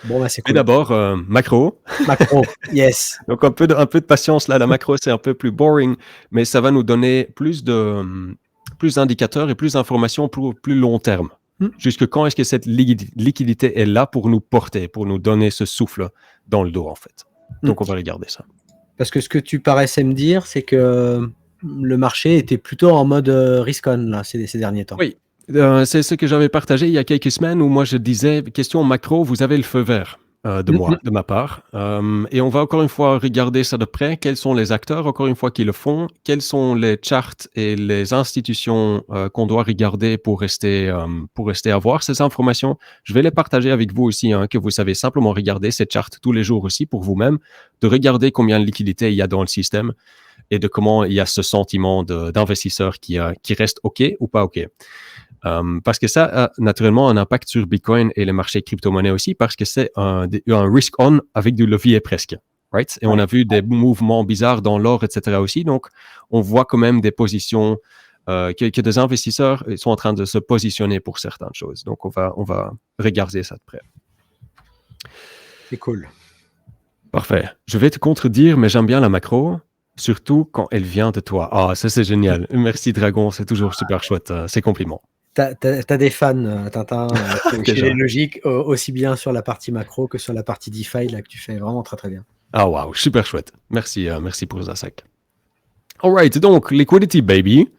Bon, bah, c'est Mais cool. d'abord, macro. Macro, yes. Donc un peu de patience là. La macro, c'est un peu plus boring, mais ça va nous donner plus d'indicateurs et plus d'informations pour plus long terme. Hmm. Jusque quand est-ce que cette liquidité est là pour nous porter, pour nous donner ce souffle dans le dos, en fait. Hmm. Donc on va regarder ça. Parce que ce que tu paraissais me dire, c'est que le marché était plutôt en mode risk-on là, ces derniers temps. Oui, c'est ce que j'avais partagé il y a quelques semaines où moi je disais: «Question macro, vous avez le feu vert», Hmm. de ma part, et on va encore une fois regarder ça de près. Quels sont les acteurs, encore une fois, qui le font? Quels sont les charts et les institutions, qu'on doit regarder pour rester à voir ces informations? Je vais les partager avec vous aussi, hein, que vous savez simplement regarder ces charts tous les jours aussi pour vous-même, de regarder combien de liquidités il y a dans le système et de comment il y a ce sentiment d'investisseur qui reste OK ou pas OK. Parce que ça a naturellement un impact sur Bitcoin et les marchés crypto-monnaies aussi, parce que c'est un risk-on avec du levier presque. Right? Et on Ouais. a vu des mouvements bizarres dans l'or, etc. aussi. Donc, on voit quand même des positions que des investisseurs sont en train de se positionner pour certaines choses. Donc, on va regarder ça de près. C'est cool. Parfait. Je vais te contredire, mais j'aime bien la macro, surtout quand elle vient de toi. Ah, ça c'est génial. Merci Dragon, c'est toujours super chouette, ces compliments. T'as des fans, Tintin, chez les Déjà. logiques, aussi bien sur la partie macro que sur la partie DeFi là que tu fais vraiment très très bien. Ah wow, super chouette. Merci, merci pour ça, Zach. Alright, donc liquidity baby.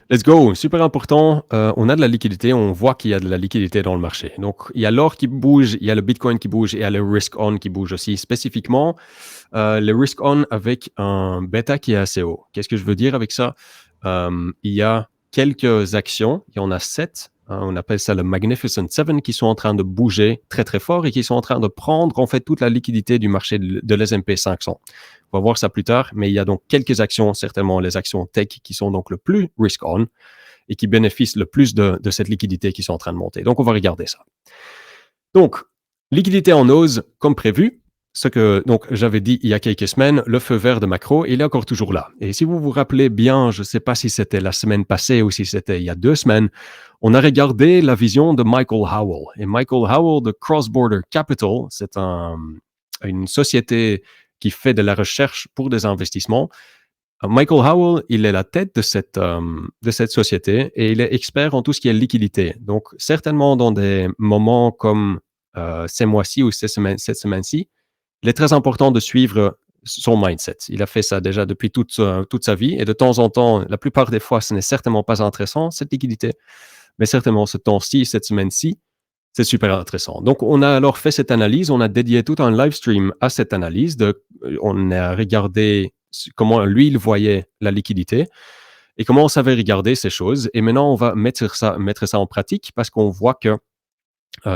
Let's go, super important. On a de la liquidité, on voit qu'il y a de la liquidité dans le marché. Donc il y a l'or qui bouge, il y a le Bitcoin qui bouge et il y a le risk on qui bouge aussi. Spécifiquement, le risk on avec un bêta qui est assez haut. Qu'est-ce que je veux dire avec ça? Il y a quelques actions, il y en a 7, on appelle ça le Magnificent 7, qui sont en train de bouger très très fort et qui sont en train de prendre en fait toute la liquidité du marché de l'S&P 500. On va voir ça plus tard, mais il y a donc quelques actions, certainement les actions tech, qui sont donc le plus risk on et qui bénéficient le plus de cette liquidité qui sont en train de monter. Donc on va regarder ça. Donc, liquidité en hausse, comme prévu. Ce que donc j'avais dit il y a quelques semaines, le feu vert de macro, il est encore toujours là. Et si vous vous rappelez bien, je ne sais pas si c'était la semaine passée ou si c'était il y a 2 semaines, on a regardé la vision de Michael Howell. Et Michael Howell de Cross Border Capital, c'est une société qui fait de la recherche pour des investissements. Michael Howell, il est la tête de cette société et il est expert en tout ce qui est liquidité. Donc, certainement dans des moments comme ces mois-ci ou cette semaine-ci, il est très important de suivre son mindset. Il a fait ça déjà depuis toute sa vie et de temps en temps, la plupart des fois, ce n'est certainement pas intéressant, cette liquidité, mais certainement ce temps-ci, cette semaine-ci, c'est super intéressant. Donc, on a alors fait cette analyse, on a dédié tout un live stream à cette analyse. On a regardé comment lui, il voyait la liquidité et comment on savait regarder ces choses. Et maintenant, on va mettre ça en pratique parce qu'on voit que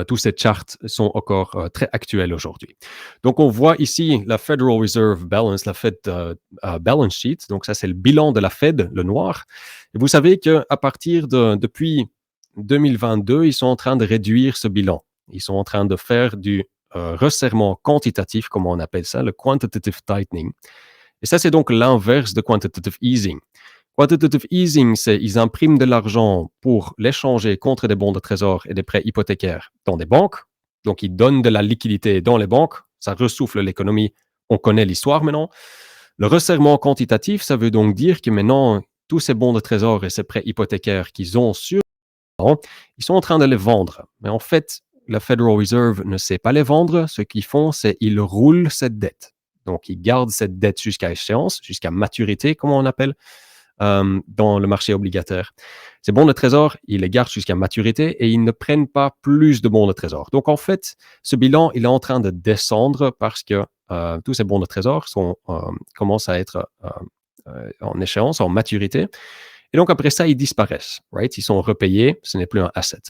tous ces charts sont encore très actuels aujourd'hui. Donc, on voit ici la Federal Reserve Balance, la Fed Balance Sheet. Donc, ça, c'est le bilan de la Fed, le noir. Et vous savez qu'à partir depuis 2022, ils sont en train de réduire ce bilan. Ils sont en train de faire du resserrement quantitatif, comme on appelle ça, le quantitative tightening. Et ça, c'est donc l'inverse de quantitative easing. Quantitative easing, c'est ils impriment de l'argent pour l'échanger contre des bons de trésor et des prêts hypothécaires dans des banques. Donc, ils donnent de la liquidité dans les banques. Ça ressouffle l'économie. On connaît l'histoire maintenant. Le resserrement quantitatif, ça veut donc dire que maintenant, tous ces bons de trésor et ces prêts hypothécaires qu'ils ont sur ils sont en train de les vendre. Mais en fait, la Federal Reserve ne sait pas les vendre. Ce qu'ils font, c'est qu'ils roulent cette dette. Donc, ils gardent cette dette jusqu'à échéance, jusqu'à maturité, comme on appelle, dans le marché obligataire. Ces bons de trésor, ils les gardent jusqu'à maturité et ils ne prennent pas plus de bons de trésor. Donc, en fait, ce bilan, il est en train de descendre parce que tous ces bons de trésor commencent à être en échéance, en maturité. Et donc, après ça, ils disparaissent. Right? Ils sont repayés. Ce n'est plus un asset.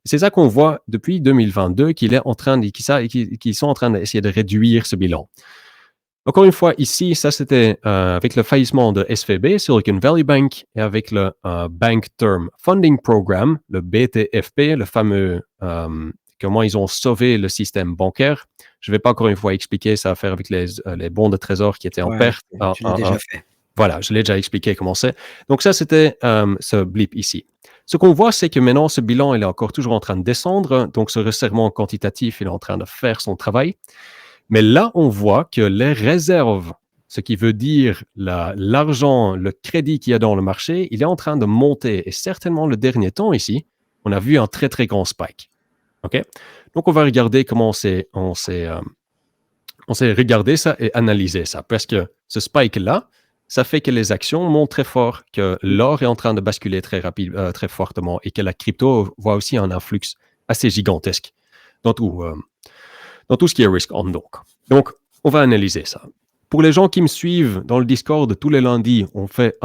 C'est ça qu'on voit depuis 2022 qu'ils sont en train d'essayer de réduire ce bilan. Encore une fois, ici, ça c'était avec le faillissement de SVB, Silicon Valley Bank, et avec le Bank Term Funding Program, le BTFP, le fameux comment ils ont sauvé le système bancaire. Je ne vais pas encore une fois expliquer, ça a à faire avec les bons de trésor qui étaient en perte. Tu l'as déjà fait. Voilà, je l'ai déjà expliqué comment c'est. Donc ça, c'était ce blip ici. Ce qu'on voit, c'est que maintenant, ce bilan, il est encore toujours en train de descendre. Donc, ce resserrement quantitatif, il est en train de faire son travail. Mais là, on voit que les réserves, ce qui veut dire l'argent, le crédit qu'il y a dans le marché, il est en train de monter. Et certainement, le dernier temps ici, on a vu un très, très grand spike. OK? Donc, on va regarder comment on s'est regardé ça et analysé ça. Parce que ce spike-là, ça fait que les actions montent très fort, que l'or est en train de basculer très fortement et que la crypto voit aussi un influx assez gigantesque dans tout ce qui est risk on. Donc, on va analyser ça. Pour les gens qui me suivent dans le Discord, tous les lundis, on fait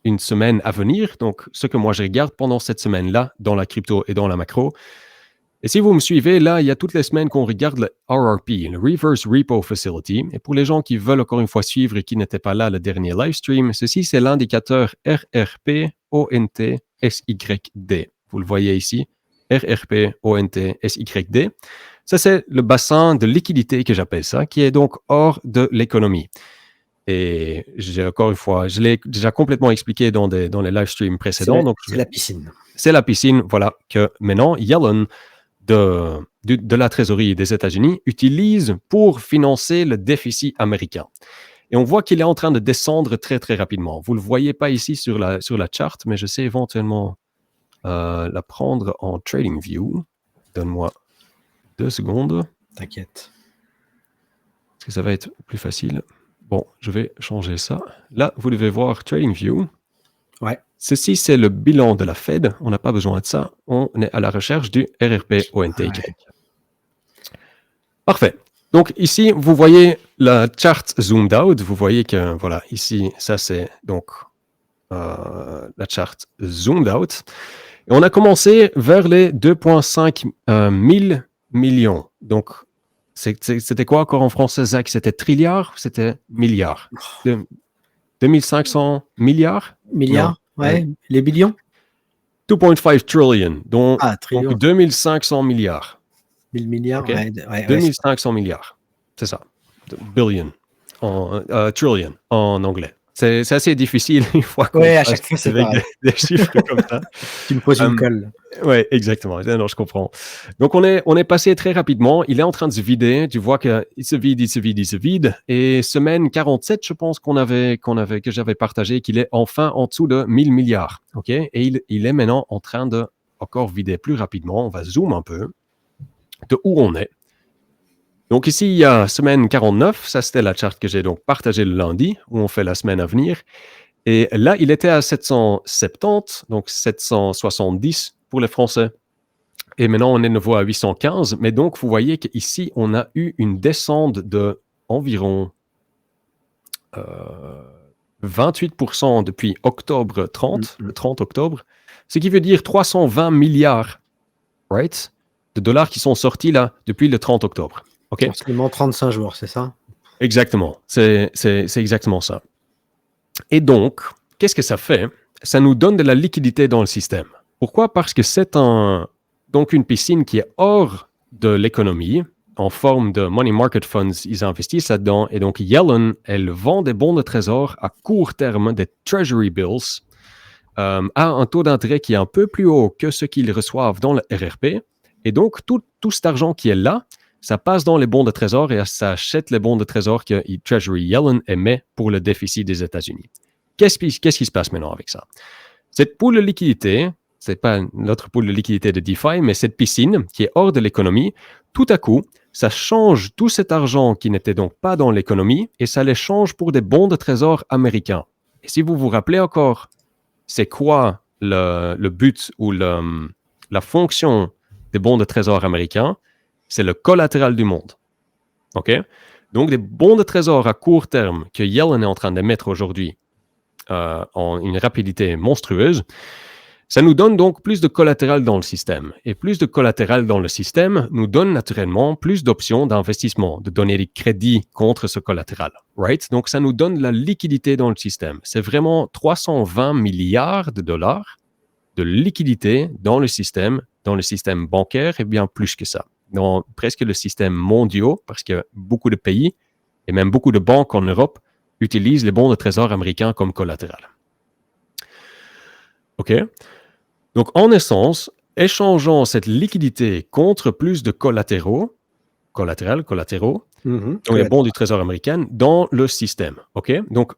une semaine à venir. Donc, ce que moi je regarde pendant cette semaine-là, dans la crypto et dans la macro. Et si vous me suivez, là, il y a toutes les semaines qu'on regarde le RRP, le Reverse Repo Facility. Et pour les gens qui veulent encore une fois suivre et qui n'étaient pas là le dernier live stream, ceci, c'est l'indicateur RRP ONT SYD. Vous le voyez ici, RRP ONT SYD. Ça, c'est le bassin de liquidité que j'appelle ça, qui est donc hors de l'économie. Et encore une fois, je l'ai déjà complètement expliqué dans les live streams précédents. C'est la piscine. C'est la piscine, voilà, que maintenant, Yellen, de la trésorerie des États-Unis, utilise pour financer le déficit américain. Et on voit qu'il est en train de descendre très, très rapidement. Vous ne le voyez pas ici sur la charte, mais je sais éventuellement la prendre en TradingView. Donne-moi 2 secondes. T'inquiète. Parce que ça va être plus facile. Bon, je vais changer ça. Là, vous devez voir TradingView. Ouais. Ceci, c'est le bilan de la Fed. On n'a pas besoin de ça. On est à la recherche du RRP ONT. Ouais. Parfait. Donc ici, vous voyez la chart zoomed out. Vous voyez que, voilà, ici, ça c'est donc la chart zoomed out. Et on a commencé vers les 2,5 000 millions. Donc, c'était quoi encore en français, Zach? C'était trilliard? C'était milliard? 2500 milliards? Ouais. Les billions? 2,5 trillion, donc 2500 milliards. 1000 milliards, okay. 2500 milliards, c'est ça. Billion, trillion en anglais. C'est assez difficile une fois qu'on à chaque fois, c'est avec des chiffres comme ça. Tu me poses une colle. Oui, exactement. Non, je comprends. Donc, on est passé très rapidement. Il est en train de se vider. Tu vois qu'il se vide. Et semaine 47, je pense que j'avais partagé qu'il est enfin en dessous de 1000 milliards. OK? Et il est maintenant en train de encore vider plus rapidement. On va zoom un peu de où on est. Donc ici, il y a semaine 49. Ça, c'était la charte que j'ai donc partagée le lundi, où on fait la semaine à venir. Et là, il était à 770, donc 770 pour les Français. Et maintenant, on est de nouveau à 815. Mais donc, vous voyez qu'ici, on a eu une descente de environ 28% depuis octobre 30, le 30 octobre. Ce qui veut dire 320 milliards, right, de dollars qui sont sortis là depuis le 30 octobre. OK? Seulement 35 jours, c'est ça? Exactement. C'est exactement ça. Et donc, qu'est-ce que ça fait? Ça nous donne de la liquidité dans le système. Pourquoi? Parce que c'est donc une piscine qui est hors de l'économie, en forme de money market funds, ils investissent là-dedans. Et donc, Yellen, elle vend des bons de trésor à court terme, des treasury bills, à un taux d'intérêt qui est un peu plus haut que ce qu'ils reçoivent dans le RRP. Et donc, tout cet argent qui est là, ça passe dans les bons de trésor et ça achète les bons de trésor que Treasury Yellen émet pour le déficit des États-Unis. Qu'est-ce qui se passe maintenant avec ça? Cette pool de liquidité, c'est pas notre pool de liquidité de DeFi, mais cette piscine qui est hors de l'économie, tout à coup, ça change tout cet argent qui n'était donc pas dans l'économie et ça les change pour des bons de trésor américains. Et si vous vous rappelez encore, c'est quoi le but ou la fonction des bons de trésor américains? C'est le collatéral du monde. OK? Donc, des bons de trésor à court terme que Yellen est en train d'émettre aujourd'hui en une rapidité monstrueuse, ça nous donne donc plus de collatéral dans le système. Et plus de collatéral dans le système nous donne naturellement plus d'options d'investissement, de donner des crédits contre ce collatéral. Right? Donc, ça nous donne de la liquidité dans le système. C'est vraiment 320 milliards de dollars de liquidité dans le système bancaire et bien plus que ça. Dans presque le système mondial, parce que beaucoup de pays et même beaucoup de banques en Europe utilisent les bons de trésor américains comme collatéral. OK? Donc, en essence, échangeant cette liquidité contre plus de collatéraux, donc les bons du Trésor américain, dans le système. OK? Donc,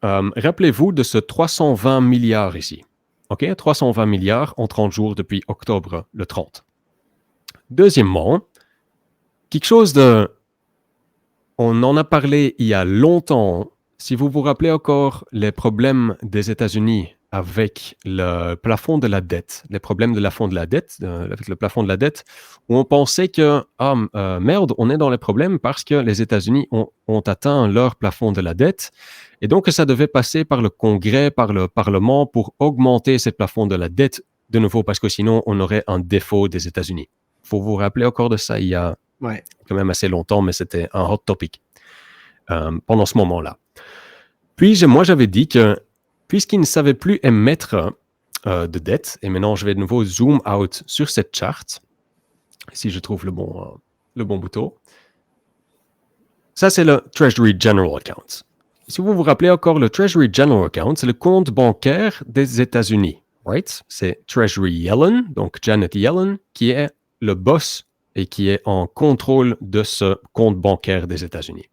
rappelez-vous de ce 320 milliards ici. OK? 320 milliards en 30 jours depuis octobre le 30. Deuxièmement, quelque chose de... On en a parlé il y a longtemps. Si vous vous rappelez encore les problèmes des États-Unis avec le plafond de la dette, les problèmes de la fond de la dette, avec le plafond de la dette, où on pensait que, merde, on est dans les problèmes parce que les États-Unis ont atteint leur plafond de la dette, et donc ça devait passer par le Congrès, par le Parlement pour augmenter ce plafond de la dette de nouveau, parce que sinon on aurait un défaut des États-Unis. Il faut vous rappeler encore de ça, il y a quand même assez longtemps, mais c'était un hot topic pendant ce moment-là. Puis, moi, j'avais dit que puisqu'ils ne savaient plus émettre de dette, et maintenant, je vais de nouveau zoom out sur cette charte, si je trouve le bon bouton. Ça, c'est le Treasury General Account. Si vous vous rappelez encore, le Treasury General Account, c'est le compte bancaire des États-Unis. Right? C'est Treasury Yellen, donc Janet Yellen, qui est le boss et qui est en contrôle de ce compte bancaire des États-Unis.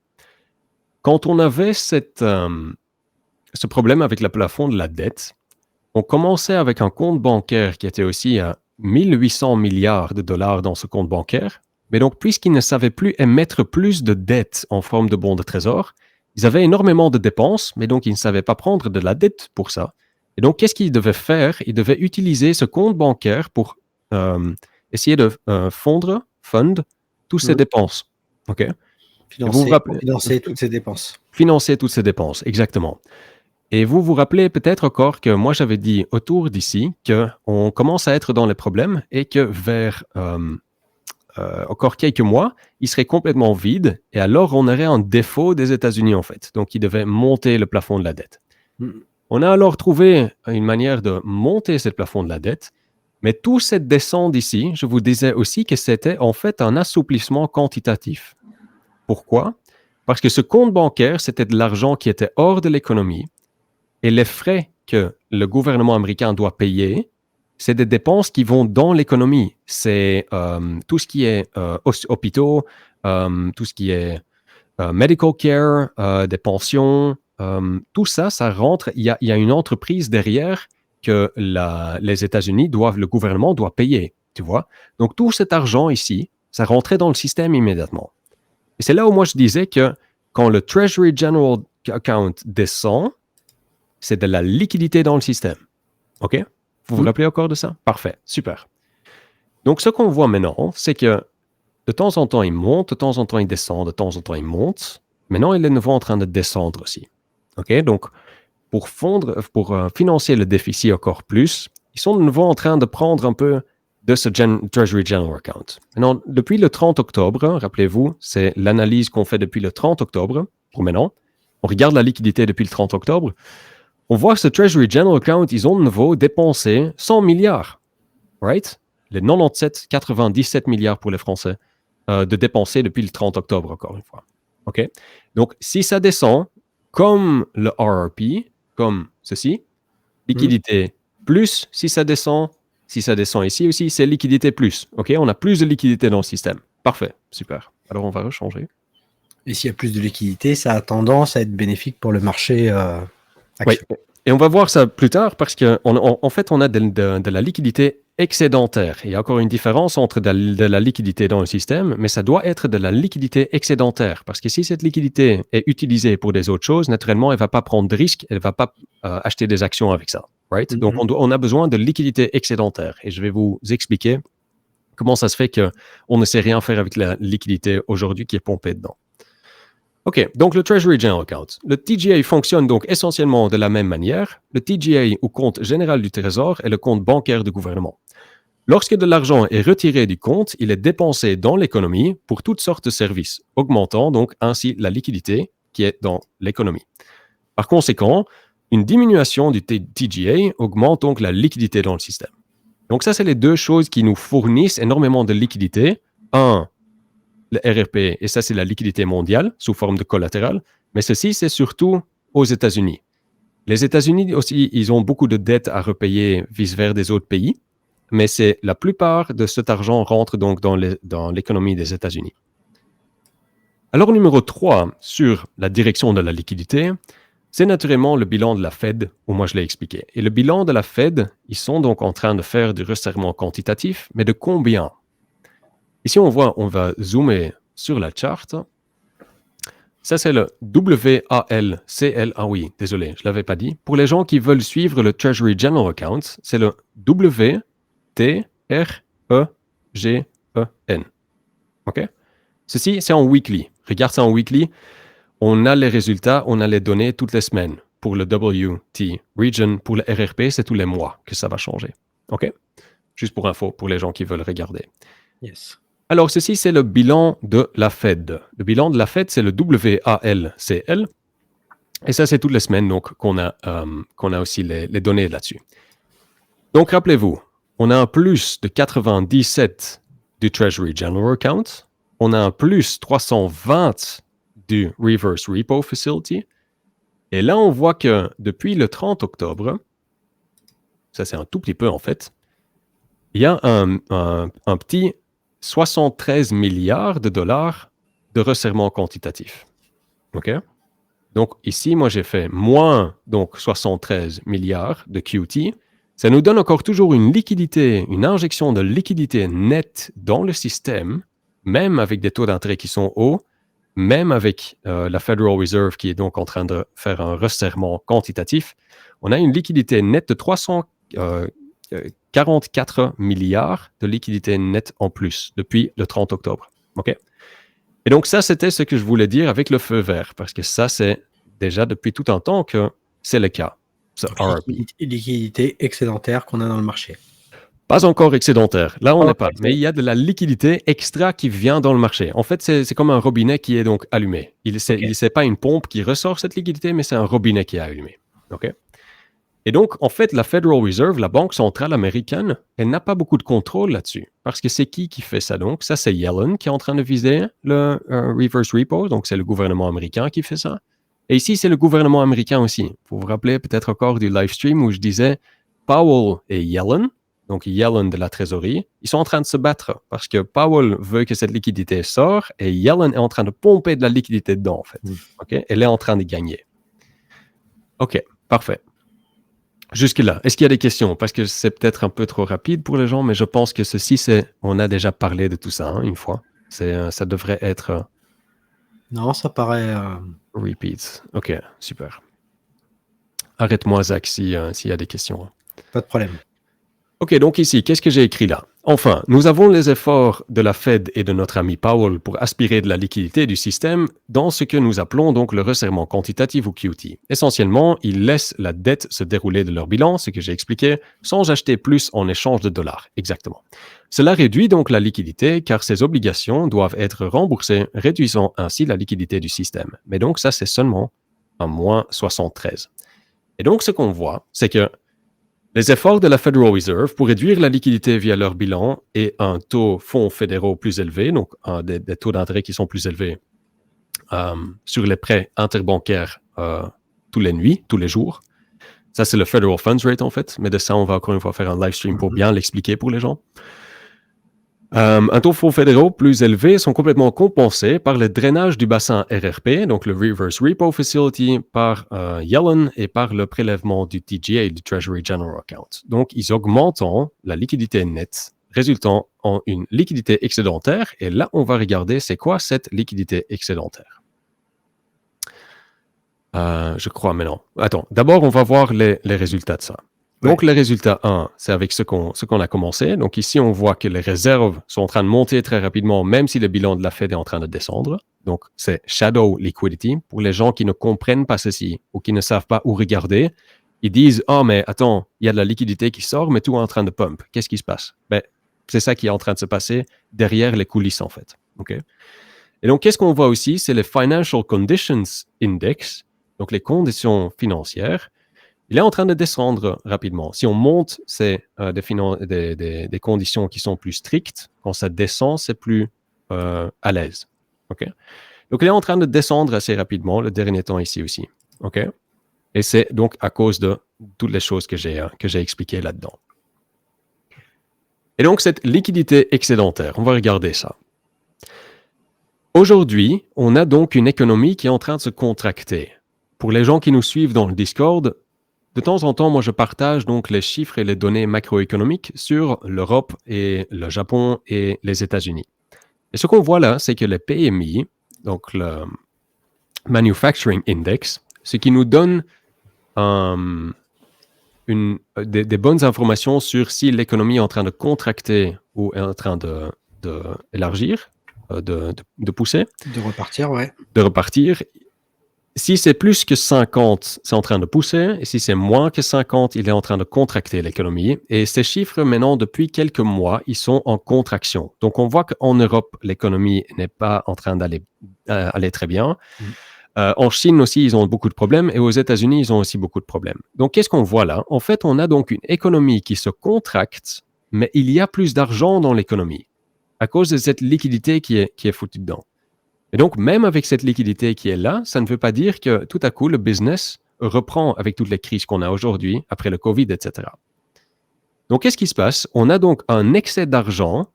Quand on avait ce problème avec le plafond de la dette, on commençait avec un compte bancaire qui était aussi à 1800 milliards de dollars dans ce compte bancaire. Mais donc, puisqu'ils ne savaient plus émettre plus de dettes en forme de bons de trésor, ils avaient énormément de dépenses, mais donc ils ne savaient pas prendre de la dette pour ça. Et donc, qu'est-ce qu'ils devaient faire? Ils devaient utiliser ce compte bancaire pour essayer de fund toutes ces dépenses. OK? Financer toutes ces dépenses. Financer toutes ces dépenses, exactement. Et vous vous rappelez peut-être encore que moi j'avais dit autour d'ici qu'on commence à être dans les problèmes et que vers encore quelques mois, il serait complètement vide et alors on aurait un défaut des États-Unis en fait. Donc ils devaient monter le plafond de la dette. On a alors trouvé une manière de monter ce plafond de la dette, mais toute cette descente ici, je vous disais aussi que c'était en fait un assouplissement quantitatif. Pourquoi? Parce que ce compte bancaire, c'était de l'argent qui était hors de l'économie et les frais que le gouvernement américain doit payer, c'est des dépenses qui vont dans l'économie. C'est tout ce qui est hôpitaux, tout ce qui est medical care, des pensions, tout ça, ça rentre. Il y a une entreprise derrière que les États-Unis le gouvernement doit payer, tu vois. Donc tout cet argent ici, ça rentrait dans le système immédiatement. Et c'est là où moi je disais que quand le Treasury General Account descend, c'est de la liquidité dans le système. OK? Vous vous rappelez encore de ça? Parfait, super. Donc ce qu'on voit maintenant, c'est que de temps en temps il monte, de temps en temps il descend, de temps en temps il monte. Maintenant il est de nouveau en train de descendre aussi. OK? Donc pour financer le déficit encore plus, ils sont de nouveau en train de prendre un peu de ce Treasury General Account. Maintenant, depuis le 30 octobre, rappelez-vous, c'est l'analyse qu'on fait depuis le 30 octobre, pour maintenant. On regarde la liquidité depuis le 30 octobre. On voit que ce Treasury General Account, ils ont de nouveau dépensé 100 milliards. Right? Les 97 milliards pour les Français de dépenser depuis le 30 octobre, encore une fois. OK? Donc, si ça descend, comme le RRP, comme ceci, liquidité plus, si ça descend ici aussi, c'est liquidité plus. OK? On a plus de liquidité dans le système. Parfait, super. Alors, on va rechanger. Et s'il y a plus de liquidité, ça a tendance à être bénéfique pour le marché action. Oui. Et on va voir ça plus tard parce qu'en fait, on a de la liquidité excédentaire. Il y a encore une différence entre de la liquidité dans le système, mais ça doit être de la liquidité excédentaire. Parce que si cette liquidité est utilisée pour des autres choses, naturellement, elle ne va pas prendre de risques, elle ne va pas acheter des actions avec ça. Right? Donc, on a besoin de liquidité excédentaire. Et je vais vous expliquer comment ça se fait qu'on ne sait rien faire avec la liquidité aujourd'hui qui est pompée dedans. OK, donc le Treasury General Account. Le TGA fonctionne donc essentiellement de la même manière. Le TGA, ou compte général du Trésor, est le compte bancaire du gouvernement. Lorsque de l'argent est retiré du compte, il est dépensé dans l'économie pour toutes sortes de services, augmentant donc ainsi la liquidité qui est dans l'économie. Par conséquent, une diminution du TGA augmente donc la liquidité dans le système. Donc ça, c'est les deux choses qui nous fournissent énormément de liquidité. Le RRP, et ça, c'est la liquidité mondiale sous forme de collatéral, mais ceci, c'est surtout aux États-Unis. Les États-Unis aussi, ils ont beaucoup de dettes à repayer vis-à-vis des autres pays, mais la plupart de cet argent rentre donc dans l'économie des États-Unis. Alors, numéro 3, sur la direction de la liquidité, c'est naturellement le bilan de la Fed, où moi je l'ai expliqué. Et le bilan de la Fed, ils sont donc en train de faire du resserrement quantitatif, mais de combien? Ici, on va zoomer sur la charte. Ça, c'est le WALCL. Ah oui, désolé, je ne l'avais pas dit. Pour les gens qui veulent suivre le Treasury General Account, c'est le WTREGEN. OK? Ceci, c'est en weekly. Regarde ça en weekly. On a les résultats, on a les données toutes les semaines. Pour le WT Region, pour le RRP, c'est tous les mois que ça va changer. OK? Juste pour info, pour les gens qui veulent regarder. Yes. Alors, ceci, c'est le bilan de la Fed. Le bilan de la Fed, c'est le WALCL. Et ça, c'est toutes les semaines donc, qu'on a aussi les données là-dessus. Donc, rappelez-vous, on a un plus de 97 du Treasury General Account. On a un plus 320 du Reverse Repo Facility. Et là, on voit que depuis le 30 octobre, ça c'est un tout petit peu en fait, il y a un petit 73 milliards de dollars de resserrement quantitatif. OK? Donc ici, moi j'ai fait moins donc 73 milliards de QT. Ça nous donne encore toujours une liquidité, une injection de liquidité nette dans le système, même avec des taux d'intérêt qui sont hauts, même avec la Federal Reserve qui est donc en train de faire un resserrement quantitatif. On a une liquidité nette de 344 milliards de liquidité nette en plus depuis le 30 octobre. OK? Et donc ça, c'était ce que je voulais dire avec le feu vert, parce que ça, c'est déjà depuis tout un temps que c'est le cas. Liquidité excédentaire qu'on a dans le marché. Pas encore excédentaire. Là, on n'est pas. Mais il y a de la liquidité extra qui vient dans le marché. En fait, c'est comme un robinet qui est donc allumé. C'est pas une pompe qui ressort cette liquidité, mais c'est un robinet qui est allumé. OK? Et donc, en fait, la Federal Reserve, la Banque centrale américaine, elle n'a pas beaucoup de contrôle là-dessus. Parce que c'est qui fait ça donc? Ça, c'est Yellen qui est en train de viser le reverse repo. Donc, c'est le gouvernement américain qui fait ça. Et ici, c'est le gouvernement américain aussi. Vous vous rappelez peut-être encore du live stream où je disais Powell et Yellen, donc Yellen de la trésorerie, ils sont en train de se battre parce que Powell veut que cette liquidité sorte et Yellen est en train de pomper de la liquidité dedans, en fait. OK? Elle est en train de gagner. OK, parfait. Jusque-là, est-ce qu'il y a des questions? Parce que c'est peut-être un peu trop rapide pour les gens, mais je pense que ceci, on a déjà parlé de tout ça une fois. Ça devrait être... Non, ça paraît... Repeat. OK, super. Arrête-moi, Zach, s'il y a des questions. Pas de problème. OK, donc ici, qu'est-ce que j'ai écrit là? Enfin, nous avons les efforts de la Fed et de notre ami Powell pour aspirer de la liquidité du système dans ce que nous appelons donc le resserrement quantitatif ou QT. Essentiellement, ils laissent la dette se dérouler de leur bilan, ce que j'ai expliqué, sans acheter plus en échange de dollars. Exactement. Cela réduit donc la liquidité car ces obligations doivent être remboursées, réduisant ainsi la liquidité du système. Mais donc ça, c'est seulement un moins 73. Et donc ce qu'on voit, c'est que les efforts de la Federal Reserve pour réduire la liquidité via leur bilan et un taux fonds fédéraux plus élevé, donc des taux d'intérêt qui sont plus élevés sur les prêts interbancaires tous les nuits, tous les jours. Ça, c'est le Federal Funds Rate, en fait. Mais de ça, on va encore une fois faire un live stream pour bien l'expliquer pour les gens. Un taux fonds fédéraux plus élevé sont complètement compensés par le drainage du bassin RRP, donc le Reverse Repo Facility, par Yellen et par le prélèvement du TGA, du Treasury General Account. Donc, ils augmentent la liquidité nette, résultant en une liquidité excédentaire. Et là, on va regarder c'est quoi cette liquidité excédentaire. Je crois, mais non. Attends, d'abord, on va voir les résultats de ça. Donc, le résultat 1, c'est avec ce qu'on a commencé. Donc, ici, on voit que les réserves sont en train de monter très rapidement, même si le bilan de la Fed est en train de descendre. Donc, c'est shadow liquidity. Pour les gens qui ne comprennent pas ceci ou qui ne savent pas où regarder, ils disent « Ah, mais attends, il y a de la liquidité qui sort, mais tout est en train de pump. Qu'est-ce qui se passe? » Ben, c'est ça qui est en train de se passer derrière les coulisses, en fait. Okay? Et donc, qu'est-ce qu'on voit aussi? C'est les Financial Conditions Index, donc les conditions financières. Il est en train de descendre rapidement. Si on monte, c'est des conditions qui sont plus strictes. Quand ça descend, c'est plus à l'aise. Okay? Donc, il est en train de descendre assez rapidement, le dernier temps ici aussi. Okay? Et c'est donc à cause de toutes les choses que j'ai expliquées là-dedans. Et donc, cette liquidité excédentaire, on va regarder ça. Aujourd'hui, on a donc une économie qui est en train de se contracter. Pour les gens qui nous suivent dans le Discord, de temps en temps, moi, je partage donc les chiffres et les données macroéconomiques sur l'Europe et le Japon et les États-Unis. Et ce qu'on voit là, c'est que le PMI, donc le Manufacturing Index, ce qui nous donne des bonnes informations sur si l'économie est en train de contracter ou est en train d'élargir, de pousser. De repartir, ouais. De repartir. Si c'est plus que 50, c'est en train de pousser. Et si c'est moins que 50, il est en train de contracter l'économie. Et ces chiffres, maintenant, depuis quelques mois, ils sont en contraction. Donc, on voit qu'en Europe, l'économie n'est pas en train d'aller très bien. En Chine aussi, ils ont beaucoup de problèmes. Et aux États-Unis, ils ont aussi beaucoup de problèmes. Donc, qu'est-ce qu'on voit là? En fait, on a donc une économie qui se contracte, mais il y a plus d'argent dans l'économie à cause de cette liquidité qui est foutue dedans. Et donc, même avec cette liquidité qui est là, ça ne veut pas dire que tout à coup, le business reprend avec toutes les crises qu'on a aujourd'hui, après le Covid, etc. Donc, qu'est-ce qui se passe? On a donc un excès d'argent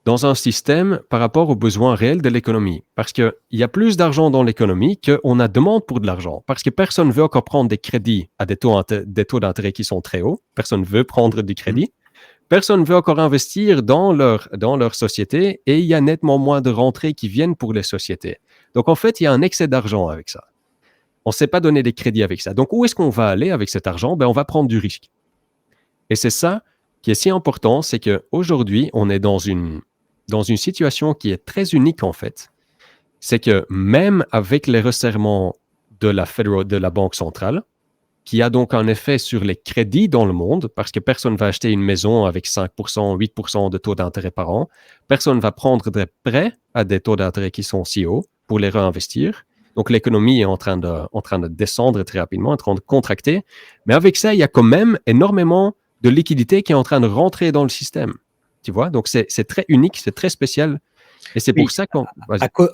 dans un système par rapport aux besoins réels de l'économie. Parce qu'il y a plus d'argent dans l'économie qu'on a demande pour de l'argent. Parce que personne ne veut encore prendre des crédits à des taux d'intérêt qui sont très hauts. Personne ne veut prendre du crédit. Personne ne veut encore investir dans leur société et il y a nettement moins de rentrées qui viennent pour les sociétés. Donc, en fait, il y a un excès d'argent avec ça. On ne sait pas donner des crédits avec ça. Donc, où est-ce qu'on va aller avec cet argent? On va prendre du risque. Et c'est ça qui est si important, c'est qu'aujourd'hui, on est dans une situation qui est très unique, en fait. C'est que même avec les resserrements de la Banque centrale, qui a donc un effet sur les crédits dans le monde, parce que personne ne va acheter une maison avec 5%, 8% de taux d'intérêt par an. Personne ne va prendre des prêts à des taux d'intérêt qui sont si hauts pour les réinvestir. Donc, l'économie est en train de descendre très rapidement, en train de contracter. Mais avec ça, il y a quand même énormément de liquidité qui est en train de rentrer dans le système. Tu vois? Donc, c'est très unique, c'est très spécial. Et c'est pour ça qu'on...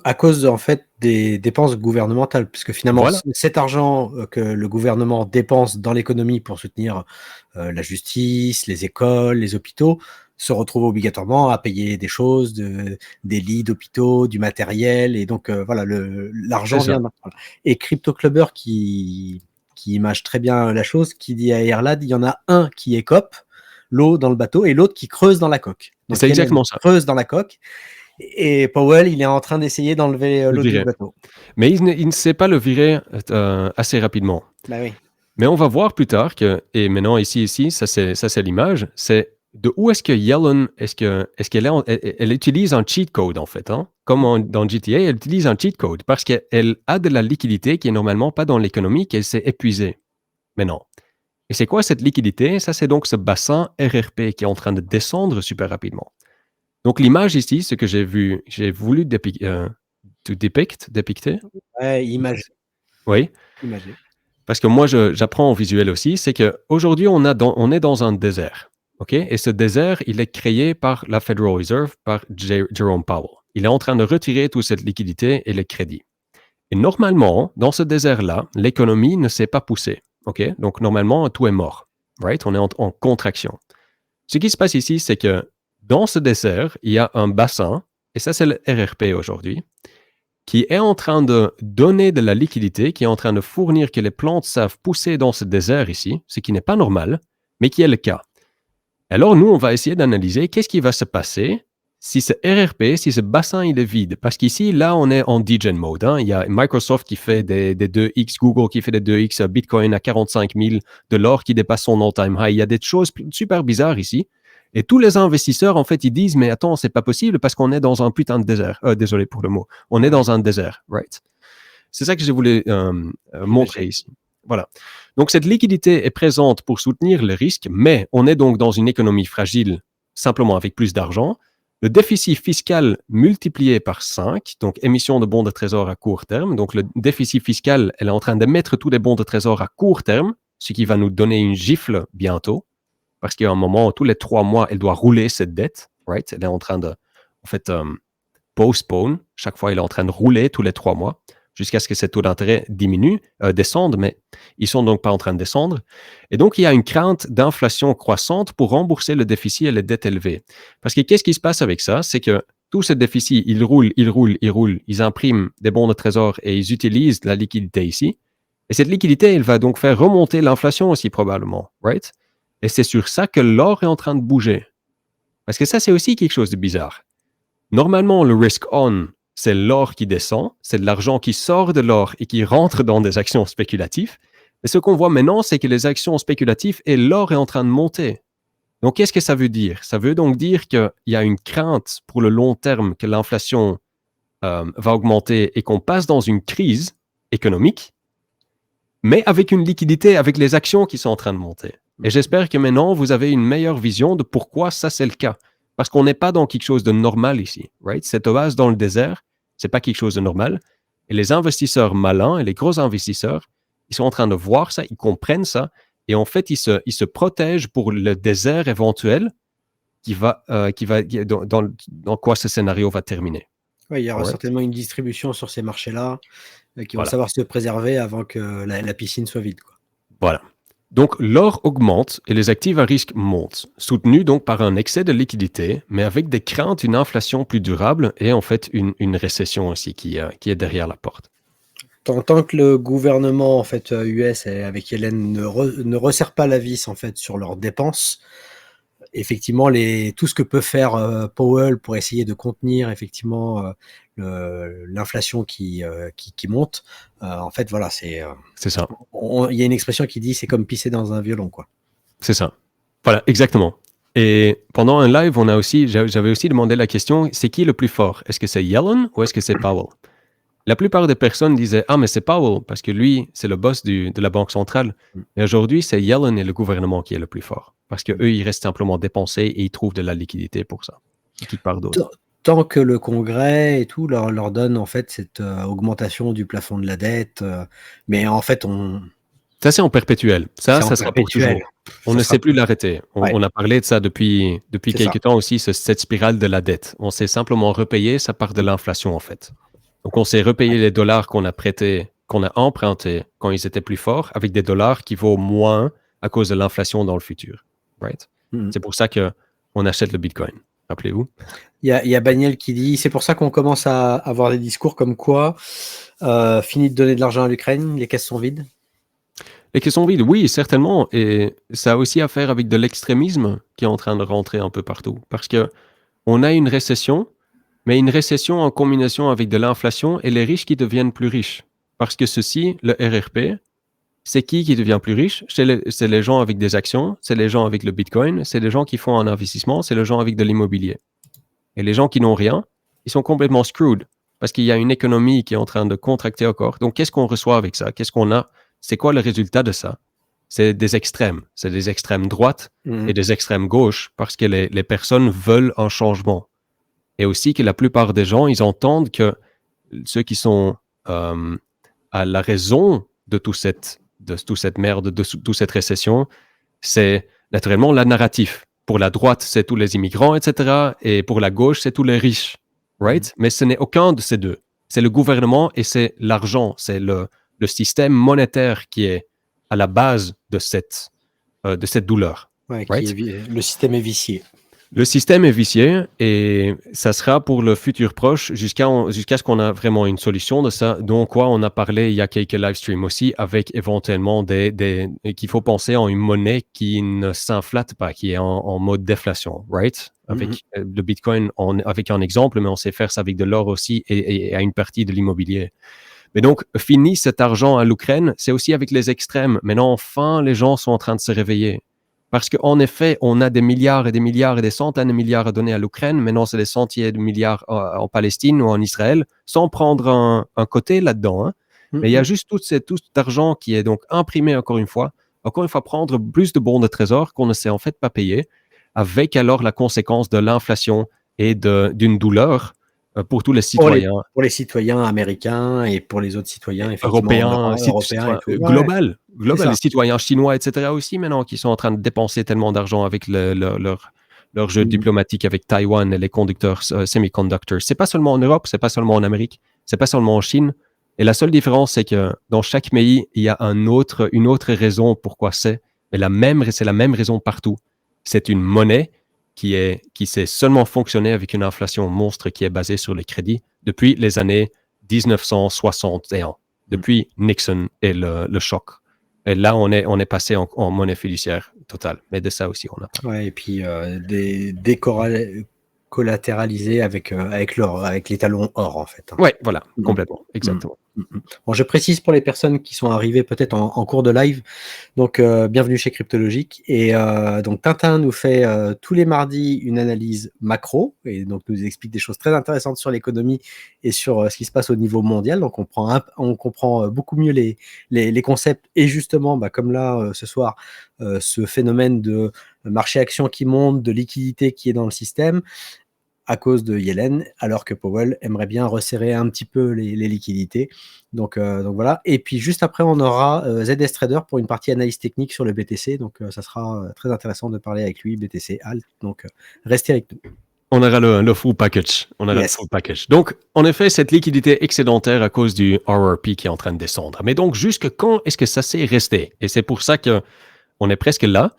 À cause en fait des dépenses gouvernementales, puisque finalement cet argent que le gouvernement dépense dans l'économie pour soutenir la justice, les écoles, les hôpitaux, se retrouve obligatoirement à payer des choses, des lits d'hôpitaux, du matériel, et donc voilà, l'argent vient. Et Crypto Clubber qui image très bien la chose, qui dit à Airlad, il y en a un qui écope l'eau dans le bateau et l'autre qui creuse dans la coque. Donc, c'est exactement ça. Creuse dans la coque. Et Powell, il est en train d'essayer d'enlever l'eau du bateau. Mais il ne sait pas le virer assez rapidement. Bah oui. Mais on va voir plus tard que, et maintenant ici, ça c'est l'image, c'est de où est-ce que Yellen, elle utilise un cheat code en fait, hein? Comme dans GTA, elle utilise un cheat code parce qu'elle a de la liquidité qui est normalement pas dans l'économie, qu'elle s'est épuisée maintenant. Et c'est quoi cette liquidité? Ça, c'est donc ce bassin RRP qui est en train de descendre super rapidement. Donc, l'image ici, ce que j'ai voulu dépicter. Ouais, imager. Oui. Imager. Parce que moi, j'apprends en visuel aussi, c'est qu'aujourd'hui, on est dans un désert. OK? Et ce désert, il est créé par la Federal Reserve, par Jerome Powell. Il est en train de retirer toute cette liquidité et les crédits. Et normalement, dans ce désert-là, l'économie ne s'est pas poussée. OK? Donc, normalement, tout est mort. Right? On est en contraction. Ce qui se passe ici, c'est que dans ce désert, il y a un bassin, et ça, c'est le RRP aujourd'hui, qui est en train de donner de la liquidité, qui est en train de fournir que les plantes savent pousser dans ce désert ici, ce qui n'est pas normal, mais qui est le cas. Alors, nous, on va essayer d'analyser qu'est-ce qui va se passer si ce RRP, si ce bassin, il est vide. Parce qu'ici, là, on est en degen mode. Hein. Il y a Microsoft qui fait des 2X, Google qui fait des 2X, Bitcoin à 45 000, de l'or qui dépasse son all-time high. Il y a des choses super bizarres ici. Et tous les investisseurs, en fait, ils disent, mais attends, c'est pas possible parce qu'on est dans un putain de désert. Désolé pour le mot. On est dans un désert, right? C'est ça que je voulais montrer ici. Voilà. Donc, cette liquidité est présente pour soutenir le risque, mais on est donc dans une économie fragile, simplement avec plus d'argent. Le déficit fiscal multiplié par 5, donc émission de bons de trésor à court terme. Donc, le déficit fiscal, elle est en train d'émettre tous les bons de trésor à court terme, ce qui va nous donner une gifle bientôt. Parce qu'il y a un moment, tous les 3 mois, elle doit rouler cette dette, right? Elle est en train de, en fait, postpone. Chaque fois, elle est en train de rouler tous les 3 mois. jusqu'à ce que ces taux d'intérêt descendent, mais ils sont donc pas en train de descendre. Et donc, il y a une crainte d'inflation croissante pour rembourser le déficit et les dettes élevées. Parce que qu'est-ce qui se passe avec ça? C'est que tout ce déficit, il roule, ils impriment des bons de trésor et ils utilisent la liquidité ici. Et cette liquidité, elle va donc faire remonter l'inflation aussi probablement, right? Et c'est sur ça que l'or est en train de bouger. Parce que ça, c'est aussi quelque chose de bizarre. Normalement, le risk-on, c'est l'or qui descend, c'est de l'argent qui sort de l'or et qui rentre dans des actions spéculatives. Mais ce qu'on voit maintenant, c'est que les actions spéculatives et l'or est en train de monter. Donc, qu'est-ce que ça veut dire? Ça veut donc dire qu'il y a une crainte pour le long terme que l'inflation va augmenter et qu'on passe dans une crise économique, mais avec une liquidité, avec les actions qui sont en train de monter. Et j'espère que maintenant, vous avez une meilleure vision de pourquoi ça, c'est le cas. Parce qu'on n'est pas dans quelque chose de normal ici, right? Cette oase dans le désert, c'est pas quelque chose de normal. Et les investisseurs malins et les gros investisseurs, ils sont en train de voir ça, ils comprennent ça, et en fait, ils se protègent pour le désert éventuel dans quoi ce scénario va terminer. Oui, il y aura certainement une distribution sur ces marchés-là qui vont savoir se préserver avant que la piscine soit vide, quoi. Voilà. Donc, l'or augmente et les actifs à risque montent, soutenus donc par un excès de liquidité, mais avec des craintes d'une inflation plus durable et en fait une récession aussi qui est derrière la porte. Tant que le gouvernement en fait US avec Yellen ne resserre pas la vis en fait sur leurs dépenses, effectivement tout ce que peut faire Powell pour essayer de contenir effectivement l'inflation qui monte, en fait voilà, c'est ça. Il y a une expression qui dit c'est comme pisser dans un violon, quoi. C'est ça. Voilà, exactement. Et pendant un live, j'avais aussi demandé la question, c'est qui le plus fort? Est-ce que c'est Yellen ou est-ce que c'est Powell? La plupart des personnes disaient, ah, mais c'est Powell, parce que lui, c'est le boss de la Banque centrale. Et aujourd'hui, c'est Yellen et le gouvernement qui est le plus fort. Parce qu'eux, ils restent simplement dépensés et ils trouvent de la liquidité pour ça. Qui part d'autre. Tant que le Congrès et tout leur donne en fait cette augmentation du plafond de la dette, mais en fait ça c'est en perpétuel. Ça sera pour toujours. On ne sait plus l'arrêter. On a parlé de ça depuis quelques temps aussi, cette spirale de la dette. On s'est simplement repayé, ça part de l'inflation en fait. Donc on s'est repayé les dollars qu'on a empruntés quand ils étaient plus forts, avec des dollars qui vaut moins à cause de l'inflation dans le futur. Right? C'est pour ça qu'on achète le Bitcoin. Rappelez-vous. Il y a Baniel qui dit, c'est pour ça qu'on commence à avoir des discours comme quoi, fini de donner de l'argent à l'Ukraine, les caisses sont vides. Les caisses sont vides, oui, certainement. Et ça a aussi à faire avec de l'extrémisme qui est en train de rentrer un peu partout. Parce que on a une récession, mais une récession en combinaison avec de l'inflation et les riches qui deviennent plus riches. Parce que le RRP, c'est qui devient plus riche? C'est les gens avec des actions, c'est les gens avec le Bitcoin, c'est les gens qui font un investissement, c'est les gens avec de l'immobilier. Et les gens qui n'ont rien, ils sont complètement screwed parce qu'il y a une économie qui est en train de contracter encore. Donc, qu'est-ce qu'on reçoit avec ça? Qu'est-ce qu'on a? C'est quoi le résultat de ça? C'est des extrêmes. C'est des extrêmes droites et des extrêmes gauches parce que les personnes veulent un changement. Et aussi que la plupart des gens, ils entendent que ceux qui sont à la raison de toute cette merde, de toute cette récession, c'est naturellement la narrative. Pour la droite, c'est tous les immigrants, etc. Et pour la gauche, c'est tous les riches. Right? Mais ce n'est aucun de ces deux. C'est le gouvernement et c'est l'argent. C'est le système monétaire qui est à la base de cette douleur. Ouais, right? Le système est vicié. Le système est vicié et ça sera pour le futur proche jusqu'à ce qu'on a vraiment une solution de ça. Donc, on a parlé il y a quelques live streams aussi avec éventuellement qu'il faut penser en une monnaie qui ne s'inflate pas, qui est en mode déflation, right? Avec le Bitcoin, avec un exemple, mais on sait faire ça avec de l'or aussi et à une partie de l'immobilier. Mais donc, fini cet argent à l'Ukraine, c'est aussi avec les extrêmes. Maintenant, enfin, les gens sont en train de se réveiller. Parce qu'en effet, on a des milliards et des milliards et des centaines de milliards à donner à l'Ukraine. Maintenant, c'est des centaines de milliards en Palestine ou en Israël, sans prendre un côté là-dedans. Hein. Mais il y a juste tout cet argent qui est donc imprimé, encore une fois, prendre plus de bons de trésor qu'on ne sait en fait pas payer, avec alors la conséquence de l'inflation et d'une douleur pour tous les citoyens. Pour les citoyens américains et pour les autres citoyens européens global. Les citoyens chinois, etc. aussi maintenant, qui sont en train de dépenser tellement d'argent avec leur jeu diplomatique avec Taïwan et les conducteurs semi-conductors. C'est pas seulement en Europe, c'est pas seulement en Amérique, c'est pas seulement en Chine. Et la seule différence, c'est que dans chaque pays, il y a une autre raison pourquoi c'est, mais c'est la même raison partout. C'est une monnaie qui sait seulement fonctionner avec une inflation monstre qui est basée sur les crédits depuis les années 1961, depuis Nixon et le choc. Et là, on est passé en monnaie fiduciaire totale. Mais de ça aussi, on a pas. Ouais, et puis collatéralisé avec l'or, avec les talons or, en fait. Ouais, voilà, complètement, exactement. Bon, je précise pour les personnes qui sont arrivées peut-être en cours de live, donc bienvenue chez Cryptologique. Et donc Tintin nous fait tous les mardis une analyse macro, et donc nous explique des choses très intéressantes sur l'économie et sur ce qui se passe au niveau mondial. Donc on comprend beaucoup mieux les concepts, et justement, comme là ce soir, ce phénomène de marché action qui monte, de liquidité qui est dans le système, à cause de Yellen, alors que Powell aimerait bien resserrer un petit peu les liquidités. Donc voilà. Et puis juste après, on aura ZS Trader pour une partie analyse technique sur le BTC. Donc ça sera très intéressant de parler avec lui, BTC Alt. Donc restez avec nous. On aura le full package. Le full package. Donc, en effet, cette liquidité excédentaire à cause du RRP qui est en train de descendre. Mais donc, jusque quand est-ce que ça s'est resté? Et c'est pour ça qu'on est presque là.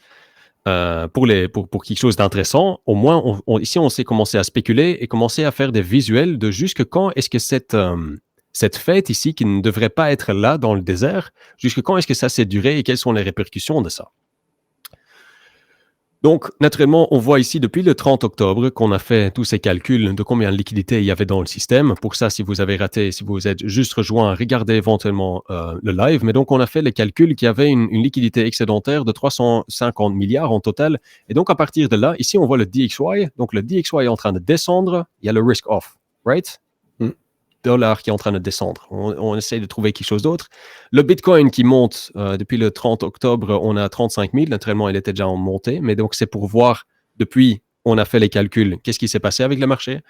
Pour quelque chose d'intéressant, au moins, ici, on s'est commencé à spéculer et commencer à faire des visuels de jusque quand est-ce que cette fête ici, qui ne devrait pas être là dans le désert, jusque quand est-ce que ça s'est duré et quelles sont les répercussions de ça? Donc, naturellement, on voit ici depuis le 30 octobre qu'on a fait tous ces calculs de combien de liquidités il y avait dans le système. Pour ça, si vous avez raté, si vous êtes juste rejoint, regardez éventuellement le live. Mais donc, on a fait les calculs qu'il y avait une liquidité excédentaire de 350 milliards en total. Et donc, à partir de là, ici, on voit le DXY. Donc, le DXY est en train de descendre. Il y a le risk off, right? Dollar qui est en train de descendre. On essaye de trouver quelque chose d'autre. Le Bitcoin qui monte depuis le 30 octobre, on a 35 000. Naturellement, il était déjà en montée, mais donc c'est pour voir depuis, on a fait les calculs, qu'est-ce qui s'est passé avec le marché.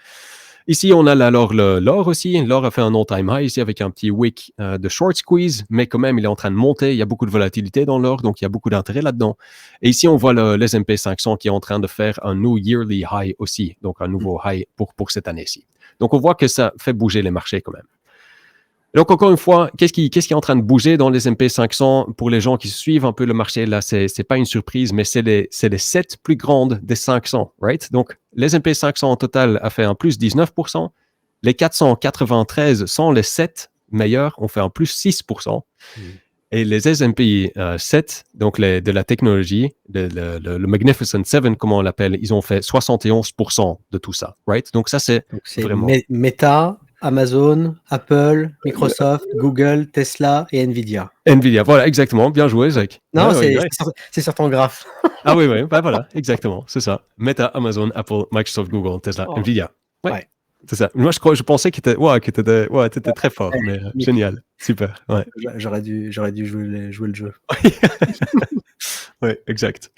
Ici, on a alors l'or aussi. L'or a fait un all-time high ici avec un petit wick de short squeeze, mais quand même, il est en train de monter. Il y a beaucoup de volatilité dans l'or, donc il y a beaucoup d'intérêt là-dedans. Et ici, on voit le S&P 500 qui est en train de faire un new yearly high aussi, donc un nouveau high pour cette année-ci. Donc, on voit que ça fait bouger les marchés quand même. Et donc, encore une fois, qu'est-ce qui est en train de bouger dans les S&P 500 pour les gens qui suivent un peu le marché? Là, c'est pas une surprise, mais c'est les 7 plus grandes des 500, right? Donc, les S&P 500 en total a fait un plus 19%. Les 493 sans les 7 meilleurs ont fait un plus 6%. Et les S&P 7, donc de la technologie, le Magnificent 7, comme on l'appelle, ils ont fait 71% de tout ça, right? Donc ça, c'est vraiment... Meta, Amazon, Apple, Microsoft, Google, Tesla et Nvidia. Nvidia, voilà, exactement. Bien joué, Zach. Non, c'est sur ton graphe. Ah oui, voilà, exactement, c'est ça. Meta, Amazon, Apple, Microsoft, Google, Tesla, Nvidia. Ouais. C'est ça. Moi, je pensais que t'étais très fort, mais génial, super. Ouais. J'aurais dû jouer le jeu. Oui, exact.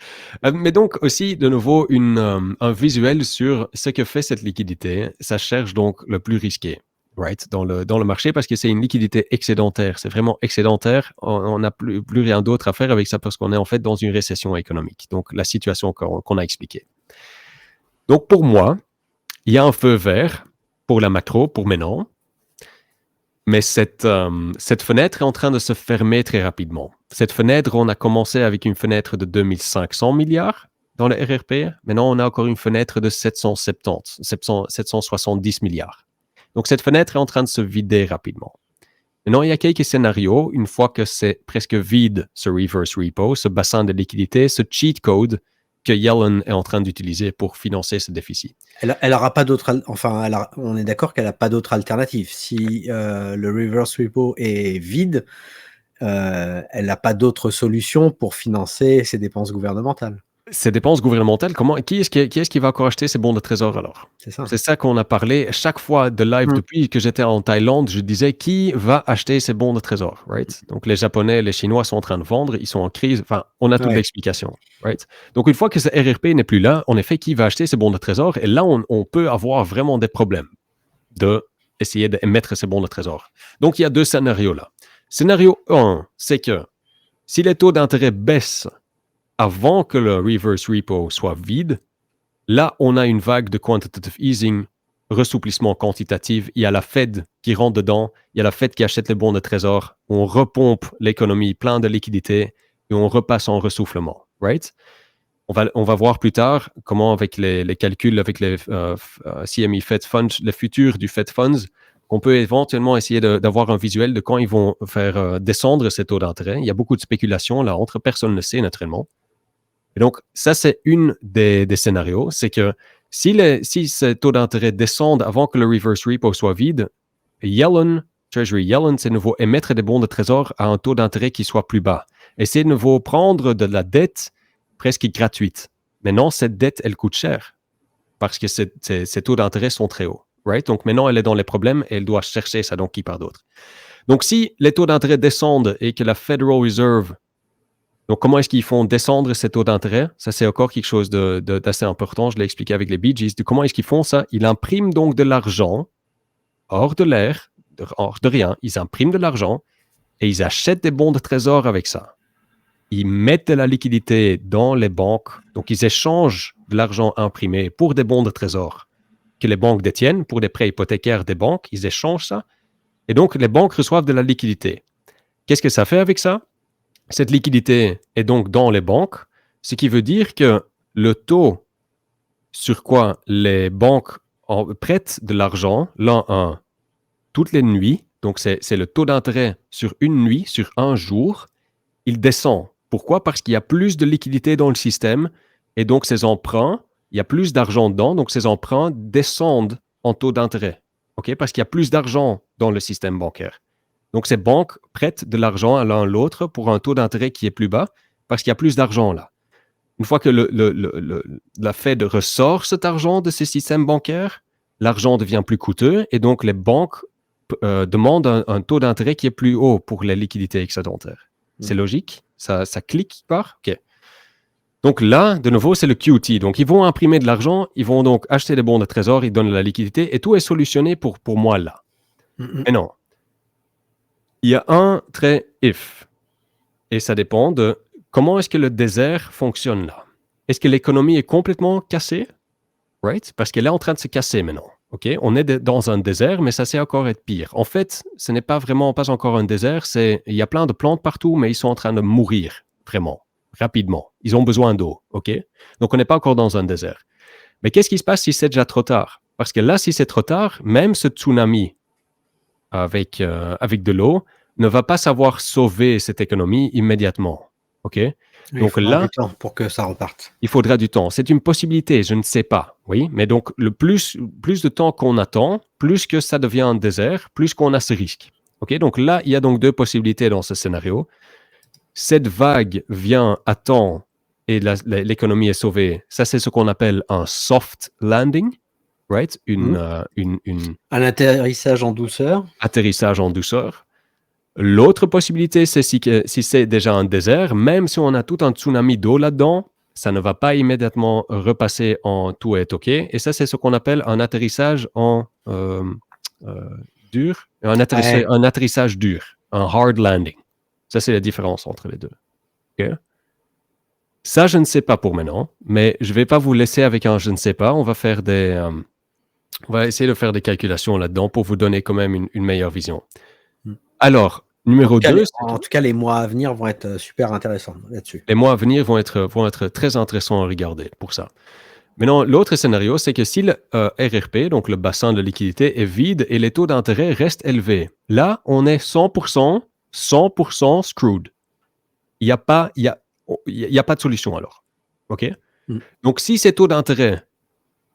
Mais donc aussi, de nouveau, un visuel sur ce que fait cette liquidité. Ça cherche donc le plus risqué, right, dans le marché, parce que c'est une liquidité excédentaire. C'est vraiment excédentaire. On n'a plus rien d'autre à faire avec ça parce qu'on est en fait dans une récession économique. Donc, la situation qu'on a expliquée. Donc, pour moi, il y a un feu vert pour la macro, pour maintenant. Mais cette fenêtre est en train de se fermer très rapidement. Cette fenêtre, on a commencé avec une fenêtre de 2500 milliards dans le RRP. Maintenant, on a encore une fenêtre de 770 milliards. Donc, cette fenêtre est en train de se vider rapidement. Maintenant, il y a quelques scénarios. Une fois que c'est presque vide, ce reverse repo, ce bassin de liquidité, ce cheat code que Yellen est en train d'utiliser pour financer ce déficit. Elle aura pas d'autre, on est d'accord qu'elle n'a pas d'autre alternative. Si le reverse repo est vide, elle n'a pas d'autre solution pour financer ses dépenses gouvernementales. Ces dépenses gouvernementales, qui est-ce qui va encore acheter ces bons de trésor alors? C'est ça qu'on a parlé chaque fois de live depuis que j'étais en Thaïlande. Je disais qui va acheter ces bons de trésor, right? Donc les Japonais, les Chinois sont en train de vendre, ils sont en crise. Enfin, on a toute l'explication, right? Donc une fois que ce RRP n'est plus là, en effet, qui va acheter ces bons de trésor? Et là, on peut avoir vraiment des problèmes de essayer d'émettre ces bons de trésor. Donc il y a deux scénarios là. Scénario 1, c'est que si les taux d'intérêt baissent avant que le reverse repo soit vide, là, on a une vague de quantitative easing ressouplissement quantitatif, il y a la Fed qui rentre dedans, il y a la Fed qui achète les bons de trésor, on repompe l'économie plein de liquidités et on repasse en ressoufflement, right? On va voir plus tard comment avec les calculs, avec les CME Fed Funds, le futur du Fed Funds, on peut éventuellement essayer d'avoir un visuel de quand ils vont faire descendre ces taux d'intérêt. Il y a beaucoup de spéculation là entre, personne ne le sait naturellement. Et donc, ça, c'est une des scénarios, c'est que si ces taux d'intérêt descendent avant que le reverse repo soit vide, Treasury Yellen, c'est de nouveau émettre des bons de trésor à un taux d'intérêt qui soit plus bas. Et c'est de nouveau prendre de la dette presque gratuite. Maintenant, cette dette, elle coûte cher parce que ces taux d'intérêt sont très hauts. Right? Donc maintenant, elle est dans les problèmes et elle doit chercher ça, donc qui par d'autres. Donc si les taux d'intérêt descendent et que la Federal Reserve, donc comment est-ce qu'ils font descendre ces taux d'intérêt? Ça, c'est encore quelque chose d'assez important. Je l'ai expliqué avec les Bee Gees. Comment est-ce qu'ils font ça? Ils impriment donc de l'argent hors de l'air, hors de rien. Ils impriment de l'argent et ils achètent des bons de trésor avec ça. Ils mettent de la liquidité dans les banques. Donc, ils échangent de l'argent imprimé pour des bons de trésor que les banques détiennent, pour des prêts hypothécaires des banques. Ils échangent ça. Et donc, les banques reçoivent de la liquidité. Qu'est-ce que ça fait avec ça? Cette liquidité est donc dans les banques, ce qui veut dire que le taux sur quoi les banques prêtent de l'argent, l'un à un, toutes les nuits, donc c'est le taux d'intérêt sur une nuit, sur un jour, il descend. Pourquoi? Parce qu'il y a plus de liquidité dans le système et donc ces emprunts, il y a plus d'argent dedans, donc ces emprunts descendent en taux d'intérêt. Okay? Parce qu'il y a plus d'argent dans le système bancaire. Donc ces banques prêtent de l'argent à l'un à l'autre pour un taux d'intérêt qui est plus bas parce qu'il y a plus d'argent là. Une fois que la Fed ressort cet argent de ces systèmes bancaires, l'argent devient plus coûteux et donc les banques demandent un taux d'intérêt qui est plus haut pour les liquidités excédentaires. C'est logique? Ça clique part? OK. Donc là, de nouveau, c'est le QT. Donc, ils vont imprimer de l'argent, ils vont donc acheter des bons de trésor, ils donnent la liquidité et tout est solutionné pour moi là. Mais non. Il y a un trait if. Et ça dépend de comment est-ce que le désert fonctionne là. Est-ce que l'économie est complètement cassée? Right? Parce qu'elle est en train de se casser maintenant. Okay? On est dans un désert, mais ça sait encore être pire. En fait, ce n'est pas encore un désert. Il y a plein de plantes partout, mais ils sont en train de mourir, vraiment, rapidement. Ils ont besoin d'eau. Okay? Donc, on n'est pas encore dans un désert. Mais qu'est-ce qui se passe si c'est déjà trop tard? Parce que là, si c'est trop tard, même ce tsunami avec de l'eau ne va pas savoir sauver cette économie immédiatement. OK? Donc il faudra du temps pour que ça reparte. Il faudra du temps. C'est une possibilité, je ne sais pas. Oui, mais donc le plus de temps qu'on attend, plus que ça devient un désert, plus qu'on a ce risque. OK? Donc là, il y a donc deux possibilités dans ce scénario. Cette vague vient à temps et l'économie est sauvée. Ça, c'est ce qu'on appelle un soft landing. Right? Un atterrissage en douceur. Atterrissage en douceur. L'autre possibilité, c'est si c'est déjà un désert, même si on a tout un tsunami d'eau là-dedans, ça ne va pas immédiatement repasser en tout est OK. Et ça, c'est ce qu'on appelle un atterrissage en dur, un atterrissage dur, un hard landing. Ça, c'est la différence entre les deux. Okay? Ça, je ne sais pas pour maintenant, mais je ne vais pas vous laisser avec un je ne sais pas. On va essayer de faire des calculations là-dedans pour vous donner quand même une meilleure vision. Alors, numéro 2... En tout cas, les mois à venir vont être super intéressants là-dessus. Les mois à venir vont être très intéressants à regarder pour ça. Maintenant, l'autre scénario, c'est que si le RRP, donc le bassin de liquidité, est vide et les taux d'intérêt restent élevés, là, on est 100% screwed. Il n'y a pas de solution alors. OK? Donc, si ces taux d'intérêt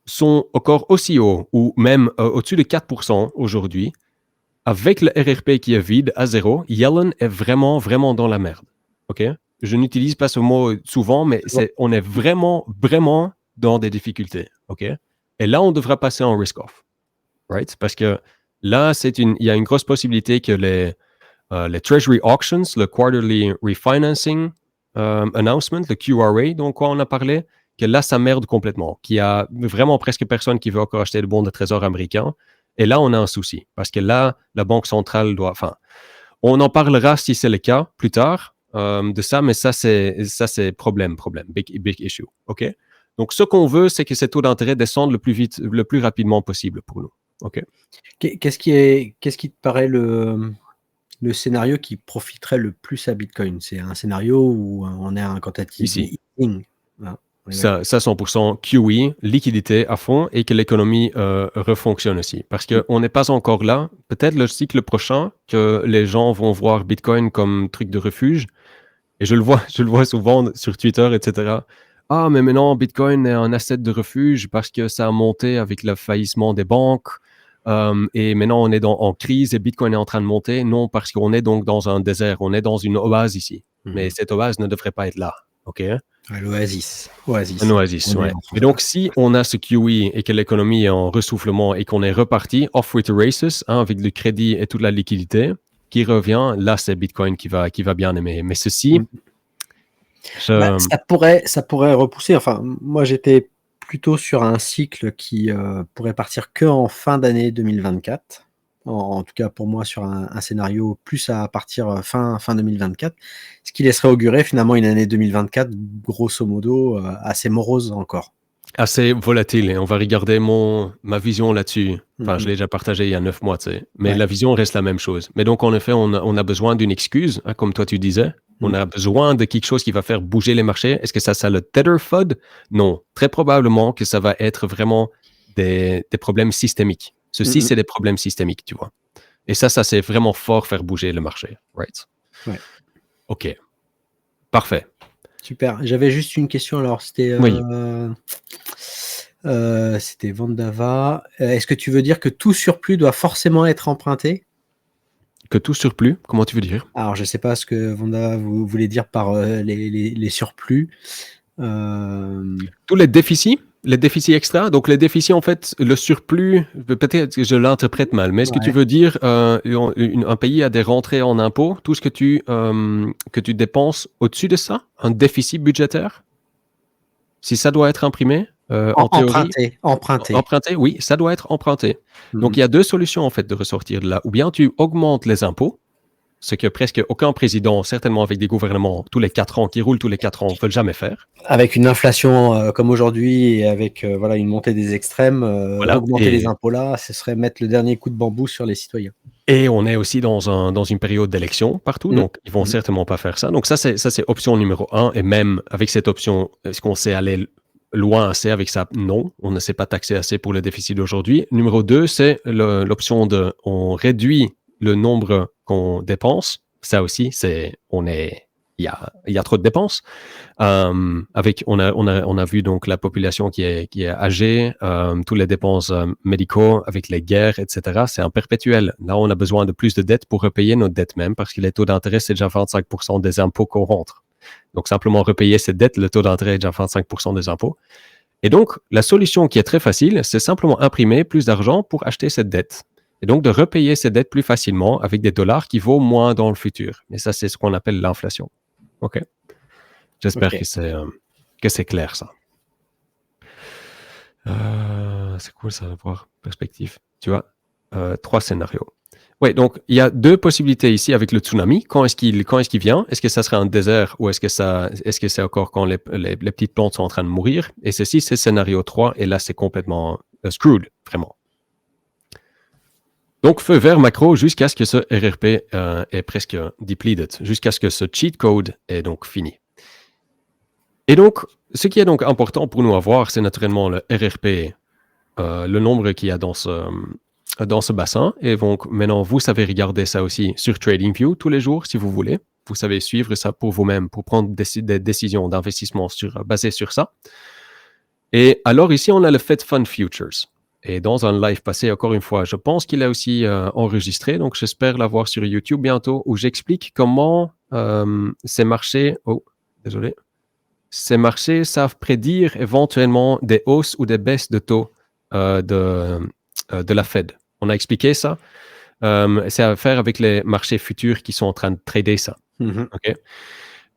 sont encore aussi hauts ou même au-dessus de 4% aujourd'hui, avec le RRP qui est vide à zéro, Yellen est vraiment, vraiment dans la merde. OK? Je n'utilise pas ce mot souvent, mais on est vraiment, vraiment dans des difficultés. OK? Et là, on devra passer en risk-off. Right? Parce que là, il y a une grosse possibilité que les Treasury Auctions, le Quarterly Refinancing Announcement, le QRA, dont quoi on a parlé, que là, ça merde complètement. Qu'il y a vraiment presque personne qui veut encore acheter de bons de trésor américains. Et là, on a un souci. Parce que là, la Banque centrale doit... Enfin, on en parlera si c'est le cas plus tard de ça, mais ça, c'est problème. Big issue. OK? Donc, ce qu'on veut, c'est que ces taux d'intérêt descendent le plus rapidement possible pour nous. OK? Qu'est-ce qui te paraît le scénario qui profiterait le plus à Bitcoin? C'est un scénario où on est à un quantitative Ici. easing. Voilà, on est Ça 100% QE, liquidité à fond et que l'économie refonctionne aussi. Parce qu'on n'est pas encore là. Peut-être le cycle prochain que les gens vont voir Bitcoin comme truc de refuge. Et je le vois souvent sur Twitter, etc. Ah, mais maintenant, Bitcoin est un asset de refuge parce que ça a monté avec le faillissement des banques. Et maintenant, on est en crise et Bitcoin est en train de monter. Non, parce qu'on est donc dans un désert. On est dans une oase ici. Mais cette oase ne devrait pas être là. OK? Ouais, l'oasis. Oasis. Un oasis, ouais. Et donc, si on a ce QE et que l'économie est en ressoufflement et qu'on est reparti off with the races, avec le crédit et toute la liquidité qui revient, là, c'est Bitcoin qui va bien aimer. Mais ceci, ça pourrait repousser. Enfin, moi, j'étais plutôt sur un cycle qui pourrait partir que en fin d'année 2024. En tout cas, pour moi, sur un scénario plus à partir fin 2024, ce qui laisserait augurer finalement une année 2024, grosso modo, assez morose encore. Assez volatile. Et on va regarder ma vision là-dessus. Enfin, je l'ai déjà partagé il y a 9 mois, tu sais. Mais la vision reste la même chose. Mais donc, en effet, on a besoin d'une excuse, comme toi tu disais. On a besoin de quelque chose qui va faire bouger les marchés. Est-ce que ça le Tether FUD? Non. Très probablement que ça va être vraiment des problèmes systémiques. Ceci, c'est des problèmes systémiques, tu vois. Et ça c'est vraiment fort faire bouger le marché. Right? Ouais. OK. Parfait. Super. J'avais juste une question. Alors, c'était Vandava. Est-ce que tu veux dire que tout surplus doit forcément être emprunté? Que tout surplus? Comment tu veux dire? Alors, je ne sais pas ce que Vandava voulait dire par les surplus. Tous les déficits extra. Donc, les déficits, en fait, le surplus, peut-être que je l'interprète mal, mais est-ce que tu veux dire un pays a des rentrées en impôts, tout ce que tu dépenses au-dessus de ça, un déficit budgétaire? Si ça doit être imprimé, en théorie. Emprunté, oui, ça doit être emprunté. Donc, il y a deux solutions, en fait, de ressortir de là. Ou bien tu augmentes les impôts, ce que presque aucun président, certainement avec des gouvernements tous les 4 ans, qui roulent tous les 4 ans, ne veut jamais faire. Avec une inflation comme aujourd'hui et avec une montée des extrêmes, augmenter les impôts là, ce serait mettre le dernier coup de bambou sur les citoyens. Et on est aussi dans une période d'élection partout, donc ils vont certainement pas faire ça. Donc ça, c'est option numéro 1. Et même avec cette option, est-ce qu'on sait aller loin assez avec ça? Non, on ne sait pas taxer assez pour le déficit d'aujourd'hui. Numéro 2, c'est l'option de on réduit le nombre qu'on dépense. Ça aussi, il y a trop de dépenses. On a vu donc la population qui est âgée, toutes les dépenses médicaux avec les guerres, etc. C'est un perpétuel. Là, on a besoin de plus de dettes pour repayer notre dette même, parce que les taux d'intérêt, c'est déjà 25% des impôts qu'on rentre. Donc, simplement repayer cette dette, le taux d'intérêt est déjà 25% des impôts. Et donc, la solution qui est très facile, c'est simplement imprimer plus d'argent pour acheter cette dette. Et donc, de repayer cette dette plus facilement avec des dollars qui vaut moins dans le futur. Et ça, c'est ce qu'on appelle l'inflation. OK? J'espère que c'est clair, ça. C'est cool, ça, de voir perspective. Tu vois, 3 scénarios. Oui, donc il y a 2 possibilités ici avec le tsunami. Quand est-ce qu'il vient? Est-ce que ça serait un désert ou est-ce que c'est encore quand les petites plantes sont en train de mourir? Et ceci, c'est scénario 3. Et là, c'est complètement screwed, vraiment. Donc, feu vert macro jusqu'à ce que ce RRP est presque depleted, jusqu'à ce que ce cheat code est donc fini. Et donc, ce qui est donc important pour nous à voir, c'est naturellement le RRP, le nombre qu'il y a dans ce bassin. Et donc, maintenant, vous savez regarder ça aussi sur TradingView tous les jours, si vous voulez. Vous savez suivre ça pour vous-même, pour prendre des décisions d'investissement basées sur ça. Et alors, ici, on a le Fed Fund Futures. Et dans un live passé, encore une fois, je pense qu'il a aussi enregistré, donc j'espère l'avoir sur YouTube bientôt, où j'explique comment ces marchés... Oh, désolé. Ces marchés savent prédire éventuellement des hausses ou des baisses de taux de la Fed. On a expliqué ça. C'est à faire avec les marchés futurs qui sont en train de trader ça. Okay?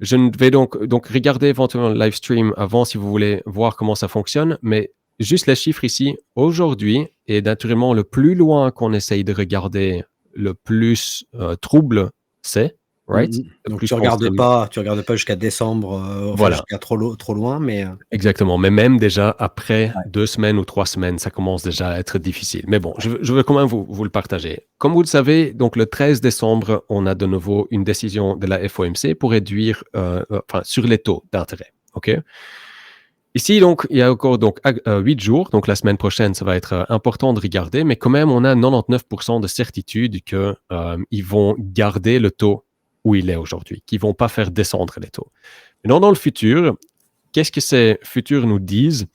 Je vais donc regarder éventuellement le live stream avant si vous voulez voir comment ça fonctionne, mais juste les chiffres ici, aujourd'hui, et naturellement le plus loin qu'on essaye de regarder, le plus trouble c'est, right? Donc tu regardes pas jusqu'à décembre, Voilà. jusqu'à trop loin, mais Exactement, mais même déjà après 2 semaines ou 3 semaines, ça commence déjà à être difficile. Mais bon, je veux quand même vous le partager. Comme vous le savez, donc le 13 décembre, on a de nouveau une décision de la FOMC pour réduire, sur les taux d'intérêt, OK? Ici, donc, il y a encore 8 jours, donc la semaine prochaine, ça va être important de regarder, mais quand même, on a 99% de certitude que ils vont garder le taux où il est aujourd'hui, qu'ils vont pas faire descendre les taux. Maintenant, dans le futur, qu'est-ce que ces futurs nous disent?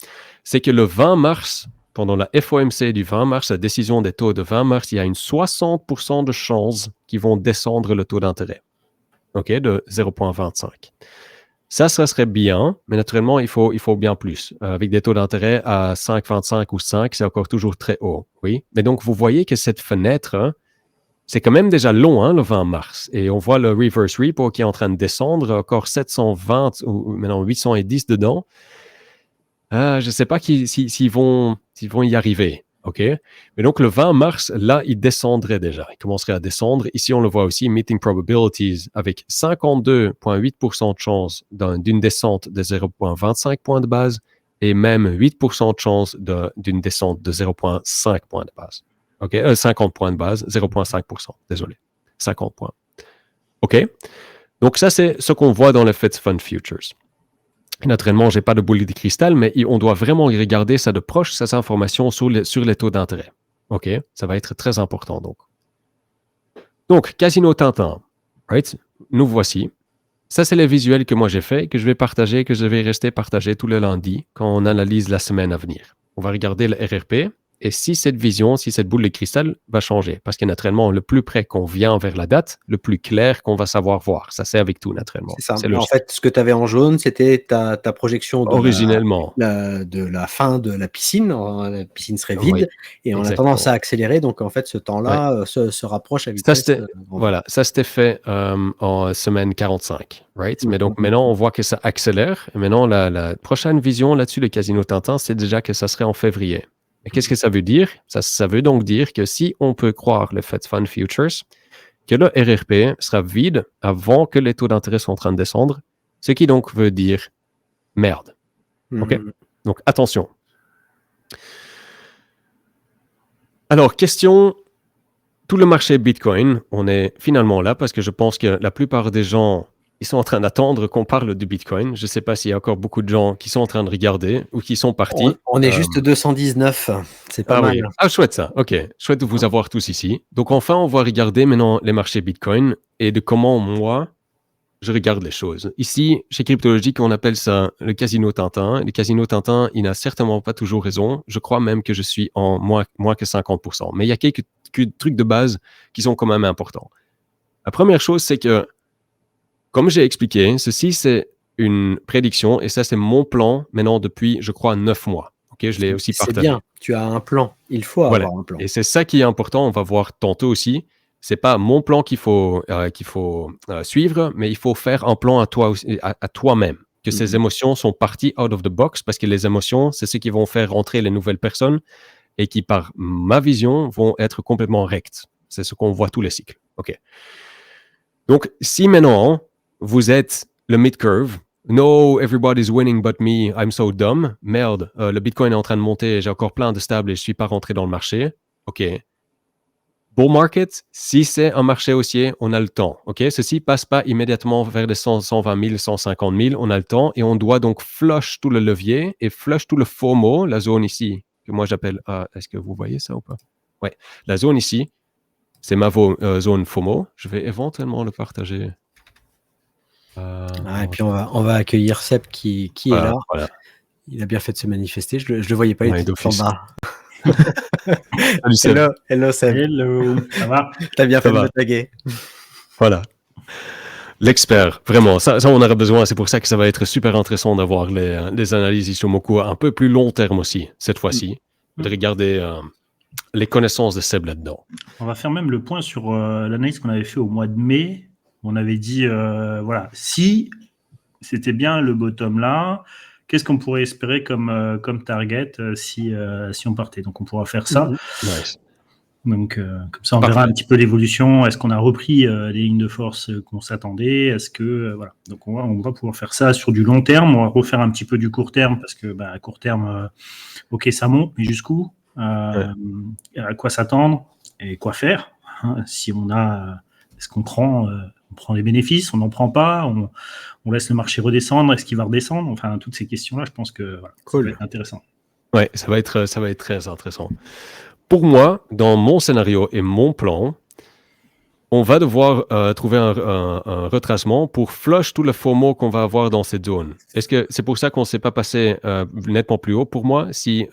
C'est que le 20 mars, pendant la FOMC du 20 mars, la décision des taux de 20 mars, il y a une 60% de chances qu'ils vont descendre le taux d'intérêt, OK, de 0,25. Ça serait bien, mais naturellement, il faut bien plus. Avec des taux d'intérêt à 5,25 ou 5, c'est encore toujours très haut, oui. Mais donc, vous voyez que cette fenêtre, hein, c'est quand même déjà long, hein, le 20 mars. Et on voit le reverse repo qui est en train de descendre, encore 720 ou maintenant 810 dedans. Je ne sais pas s'ils vont y arriver. OK? Mais donc, le 20 mars, là, il descendrait déjà. Il commencerait à descendre. Ici, on le voit aussi, meeting probabilities, avec 52,8% de chance d'une descente de 0,25 points de base et même 8% de chance d'une descente de 0,5 points de base. OK? 50 points de base, 0,5%. Désolé. 50 points. OK? Donc, ça, c'est ce qu'on voit dans les Fed Fund Futures. Naturellement, je n'ai pas de boule de cristal, mais on doit vraiment regarder ça de proche, ces informations sur les taux d'intérêt. OK? Ça va être très important, donc. Donc, Casino Tintin, right? Nous voici. Ça, c'est les visuels que moi j'ai fait, que je vais partager, que je vais rester partager tous les lundis quand on analyse la semaine à venir. On va regarder le RRP. Et si cette vision, si cette boule de cristal va changer, parce que naturellement, le plus près qu'on vient vers la date, le plus clair qu'on va savoir voir. Ça, c'est avec tout, naturellement. C'est ça. En fait, ce que tu avais en jaune, c'était ta projection originellement de la fin de la piscine. La piscine serait vide, oui, et on a tendance à accélérer. Donc, en fait, ce temps-là se rapproche à vitesse. Ça c'était fait en semaine 45, right? Mais donc maintenant, on voit que ça accélère. Et maintenant, la prochaine vision là-dessus, le Casino Tintin, c'est déjà que ça serait en février. Et qu'est-ce que ça veut dire? Ça veut donc dire que si on peut croire le Fed Fund Futures, que le RRP sera vide avant que les taux d'intérêt soient en train de descendre, ce qui donc veut dire merde. OK? Donc, attention. Alors, question, tout le marché Bitcoin, on est finalement là parce que je pense que la plupart des gens, ils sont en train d'attendre qu'on parle de Bitcoin. Je ne sais pas s'il y a encore beaucoup de gens qui sont en train de regarder ou qui sont partis. On est juste 219, c'est pas mal. Oui. Ah, chouette ça, ok. Chouette de vous avoir tous ici. Donc enfin, on va regarder maintenant les marchés Bitcoin et de comment moi, je regarde les choses. Ici, chez Cryptologique, on appelle ça le Casino Tintin. Le Casino Tintin, il n'a certainement pas toujours raison. Je crois même que je suis en moins que 50%. Mais il y a quelques trucs de base qui sont quand même importants. La première chose, c'est que, comme j'ai expliqué, ceci, c'est une prédiction et ça, c'est mon plan maintenant depuis, je crois, 9 mois. Okay, je l'ai aussi partagé. C'est bien, tu as un plan. Il faut avoir un plan. Et c'est ça qui est important, on va voir tantôt aussi. C'est pas mon plan qu'il faut suivre, mais il faut faire un plan à toi-même. Que ces émotions sont parties out of the box, parce que les émotions, c'est ce qui vont faire rentrer les nouvelles personnes et qui, par ma vision, vont être complètement rectes. C'est ce qu'on voit tous les cycles. OK. Donc, si maintenant, vous êtes le mid-curve, no, everybody's winning but me, I'm so dumb. Merde, le Bitcoin est en train de monter, j'ai encore plein de stables et je ne suis pas rentré dans le marché. OK. Bull market, si c'est un marché haussier, on a le temps. OK? Ceci ne passe pas immédiatement vers les 120 000, 150 000. On a le temps et on doit donc flush tout le levier et flush tout le FOMO, la zone ici, que moi j'appelle... est-ce que vous voyez ça ou pas? Oui. La zone ici, c'est ma zone FOMO. Je vais éventuellement le partager. Et puis on va accueillir Seb qui est là. Voilà. Il a bien fait de se manifester. Je le voyais pas, il était en bas. Salut Seb. Hello Seb. Hello, ça va? T'as bien fait de me taguer. Voilà. L'expert, vraiment, ça on aurait besoin. C'est pour ça que ça va être super intéressant d'avoir les analyses Ishimoku à un peu plus long terme aussi, cette fois-ci. De regarder les connaissances de Seb là-dedans. On va faire même le point sur l'analyse qu'on avait fait au mois de mai. On avait dit, voilà, si c'était bien le bottom là, qu'est-ce qu'on pourrait espérer comme target si on partait? Donc, on pourra faire ça. Nice. Donc, comme ça, on verra un petit peu l'évolution. Est-ce qu'on a repris les lignes de force qu'on s'attendait? Est-ce que voilà. Donc, on va pouvoir faire ça sur du long terme. On va refaire un petit peu du court terme parce que à court terme, ok, ça monte, mais jusqu'où? À quoi s'attendre et quoi faire? Si on a, est-ce qu'on prend des bénéfices? On n'en prend pas? On laisse le marché redescendre? Est-ce qu'il va redescendre? Enfin, toutes ces questions-là, je pense que ça va être intéressant. Ouais, ça va être très intéressant. Pour moi, dans mon scénario et mon plan, on va devoir trouver un retracement pour flush tout le FOMO qu'on va avoir dans cette zone. Est-ce que c'est pour ça qu'on ne s'est pas passé nettement plus haut? Pour moi, si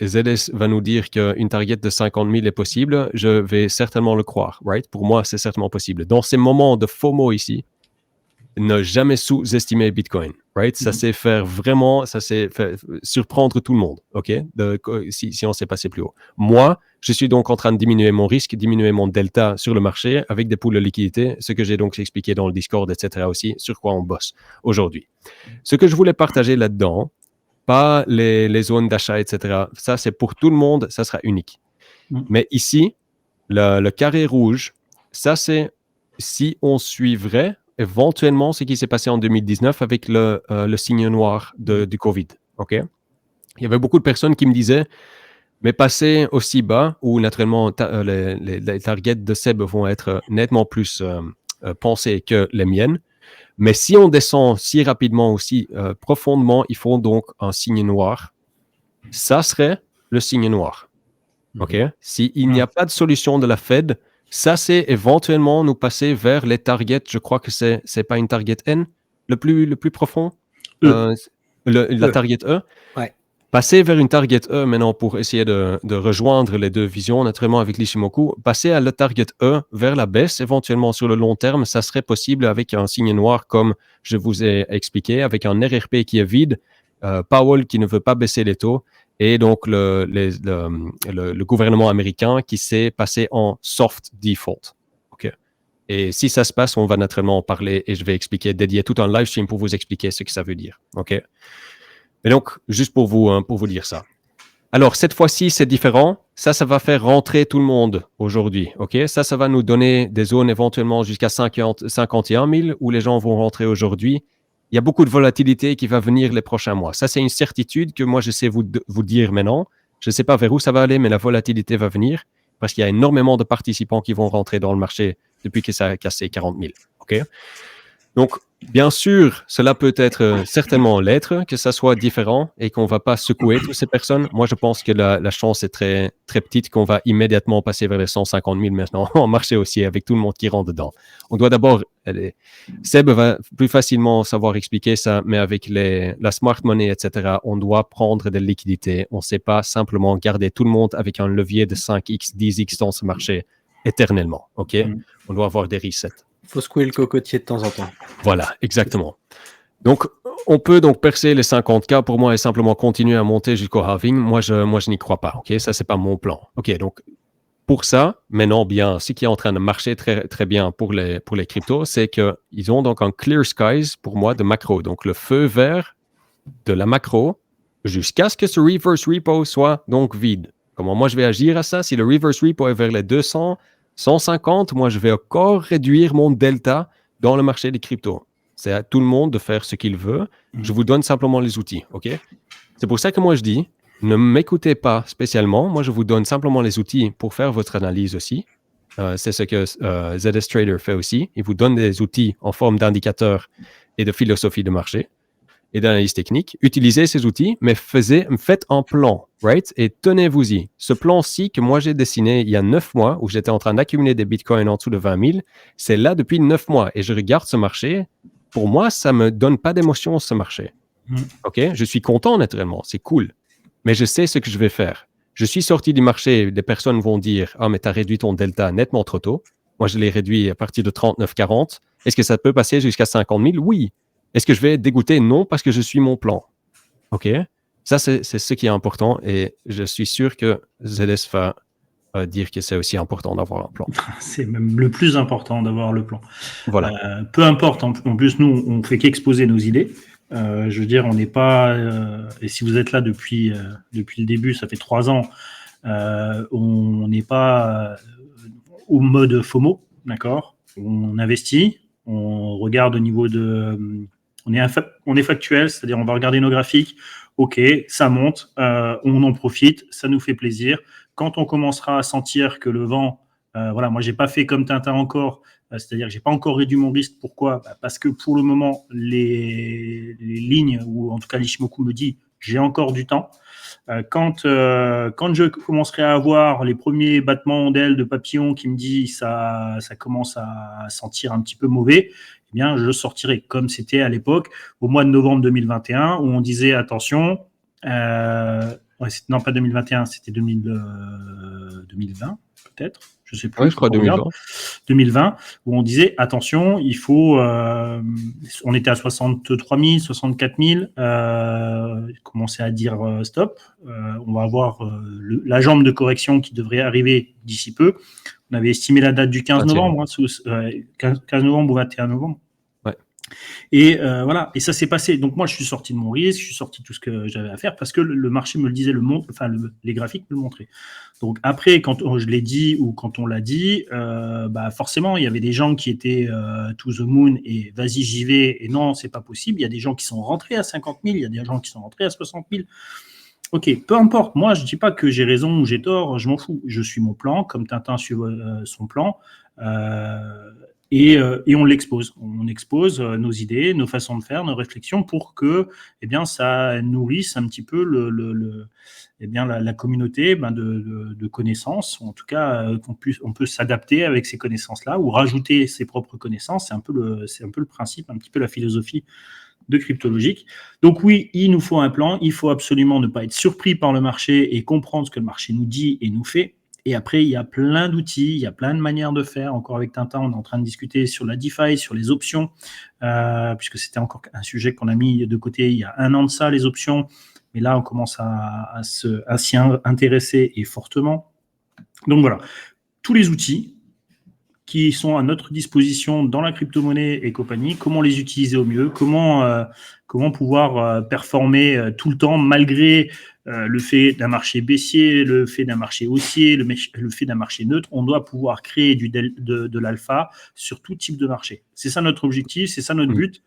ZS va nous dire qu'une target de 50 000 est possible, je vais certainement le croire. Right? Pour moi, c'est certainement possible. Dans ces moments de FOMO ici, ne jamais sous-estimer Bitcoin, right? Ça c'est faire surprendre tout le monde, ok? Si on s'est passé plus haut. Moi, je suis donc en train de diminuer mon risque, diminuer mon delta sur le marché avec des pools de liquidité, ce que j'ai donc expliqué dans le Discord, etc. aussi, sur quoi on bosse aujourd'hui. Ce que je voulais partager là-dedans, pas les zones d'achat, etc. Ça, c'est pour tout le monde, ça sera unique. Mais ici, le carré rouge, ça c'est si on suivrait éventuellement ce qui s'est passé en 2019 avec le signe noir du Covid. Okay? Il y avait beaucoup de personnes qui me disaient, mais passer aussi bas, où naturellement les targets de Seb vont être nettement plus pensés que les miennes, mais si on descend si rapidement aussi profondément, il faut donc un signe noir. Ça serait le signe noir. Okay? S'il n'y a pas de solution de la Fed, ça, c'est éventuellement nous passer vers les targets. Je crois que c'est pas une target N, le plus profond. La target E. Ouais. Passer vers une target E maintenant pour essayer de rejoindre les deux visions, naturellement avec l'Ishimoku. Passer à la target E vers la baisse, éventuellement sur le long terme, ça serait possible avec un signe noir comme je vous ai expliqué, avec un RRP qui est vide, Powell qui ne veut pas baisser les taux, et donc le gouvernement américain qui s'est passé en soft default. Okay. Et si ça se passe, on va naturellement en parler et je vais dédier tout un live stream pour vous expliquer ce que ça veut dire. Okay. Et donc, juste pour vous dire ça. Alors, cette fois-ci, c'est différent. Ça va faire rentrer tout le monde aujourd'hui. Okay. Ça va nous donner des zones éventuellement jusqu'à 51 000 où les gens vont rentrer aujourd'hui. Il y a beaucoup de volatilité qui va venir les prochains mois. Ça, c'est une certitude que moi, je sais vous dire maintenant. Je ne sais pas vers où ça va aller, mais la volatilité va venir parce qu'il y a énormément de participants qui vont rentrer dans le marché depuis que ça a cassé 40 000. Okay? Donc, bien sûr, cela peut être certainement l'être, que ça soit différent et qu'on ne va pas secouer toutes ces personnes. Moi, je pense que la chance est très, très petite qu'on va immédiatement passer vers les 150 000 maintenant en marché haussier avec tout le monde qui rentre dedans. On doit d'abord... Seb va plus facilement savoir expliquer ça, mais avec la smart money, etc., on doit prendre des liquidités. On ne sait pas simplement garder tout le monde avec un levier de 5x, 10x dans ce marché éternellement. Okay? On doit avoir des resets. Il faut secouer le cocotier de temps en temps. Voilà, exactement. Donc, on peut donc percer les 50K pour moi et simplement continuer à monter jusqu'au halving. Moi, je n'y crois pas. Okay? Ça, c'est pas mon plan. OK, donc, pour ça, maintenant, bien, ce qui est en train de marcher très, très bien pour les cryptos, c'est qu'ils ont donc un clear skies pour moi de macro. Donc, le feu vert de la macro jusqu'à ce que ce reverse repo soit donc vide. Comment moi, je vais agir à ça? Si le reverse repo est vers les 200, 150, moi, je vais encore réduire mon delta dans le marché des cryptos. C'est à tout le monde de faire ce qu'il veut. Je vous donne simplement les outils, OK? C'est pour ça que moi, je dis, ne m'écoutez pas spécialement. Moi, je vous donne simplement les outils pour faire votre analyse aussi. C'est ce que ZS Trader fait aussi. Il vous donne des outils en forme d'indicateurs et de philosophie de marché et d'analyse technique. Utilisez ces outils, mais faites un plan, right? Et tenez-vous-y. Ce plan-ci que moi j'ai dessiné il y a 9 mois, où j'étais en train d'accumuler des bitcoins en dessous de 20 000, c'est là depuis 9 mois. Et je regarde ce marché. Pour moi, ça ne me donne pas d'émotion, ce marché. OK? Je suis content, naturellement. C'est cool. Mais je sais ce que je vais faire. Je suis sorti du marché. Des personnes vont dire « Ah, mais tu as réduit ton delta nettement trop tôt. » Moi, je l'ai réduit à partir de 39-40. Est-ce que ça peut passer jusqu'à 50 000? Oui. Est-ce que je vais être dégoûté? Non, parce que je suis mon plan. OK? Ça, c'est ce qui est important et je suis sûr que ZS va dire que c'est aussi important d'avoir un plan. C'est même le plus important d'avoir le plan. Voilà. Peu importe, en plus, nous, on fait qu'exposer nos idées. Je veux dire, on n'est pas... et si vous êtes là depuis le début, ça fait 3 ans, On n'est pas au mode FOMO, d'accord. On investit, on regarde au niveau de... On est factuel, c'est-à-dire on va regarder nos graphiques, ok, ça monte, on en profite, ça nous fait plaisir. Quand on commencera à sentir que le vent... voilà, moi, j'ai pas fait comme Tintin encore, c'est-à-dire que j'ai pas encore réduit mon risque. Pourquoi ? Parce que pour le moment, les lignes, ou en tout cas l'Ishimoku me dit, j'ai encore du temps. Quand je commencerai à avoir les premiers battements d'ailes de papillon qui me disent ça commence à sentir un petit peu mauvais, eh bien, je sortirai, comme c'était à l'époque, au mois de novembre 2021, où on disait attention, non pas 2021, c'était 2020 peut-être, je ne sais plus. Oui, je crois 2020. 2020, où on disait attention, il faut. On était à 63 000, 64 000. Commençait à dire stop. On va avoir la jambe de correction qui devrait arriver d'ici peu. On avait estimé la date du 15 novembre, 15 novembre ou 21 novembre. Et voilà, et ça s'est passé. Donc moi, je suis sorti de mon risque, je suis sorti de tout ce que j'avais à faire parce que le marché me le disait, les graphiques me le montraient. Donc après, quand je l'ai dit ou quand on l'a dit, forcément, il y avait des gens qui étaient to the moon et vas-y, j'y vais. Et non, c'est pas possible. Il y a des gens qui sont rentrés à 50 000, il y a des gens qui sont rentrés à 60 000. Ok, peu importe. Moi, je dis pas que j'ai raison ou j'ai tort. Je m'en fous. Je suis mon plan, comme Tintin suit son plan. Et on l'expose. On expose nos idées, nos façons de faire, nos réflexions pour que, ça nourrisse un petit peu la communauté de connaissances. En tout cas, on peut s'adapter avec ces connaissances-là ou rajouter ses propres connaissances. C'est un peu le principe, un petit peu la philosophie de Cryptologique. Donc oui, il nous faut un plan. Il faut absolument ne pas être surpris par le marché et comprendre ce que le marché nous dit et nous fait. Et après, il y a plein d'outils, il y a plein de manières de faire. Encore avec Tintin, on est en train de discuter sur la DeFi, sur les options, puisque c'était encore un sujet qu'on a mis de côté il y a 1 an de ça, les options. Mais là, on commence à s'y intéresser et fortement. Donc voilà, tous les outils qui sont à notre disposition dans la crypto-monnaie et compagnie, comment les utiliser au mieux, comment pouvoir performer tout le temps malgré le fait d'un marché baissier, le fait d'un marché haussier, le fait d'un marché neutre. On doit pouvoir créer de l'alpha sur tout type de marché. C'est ça notre objectif, c'est ça notre but.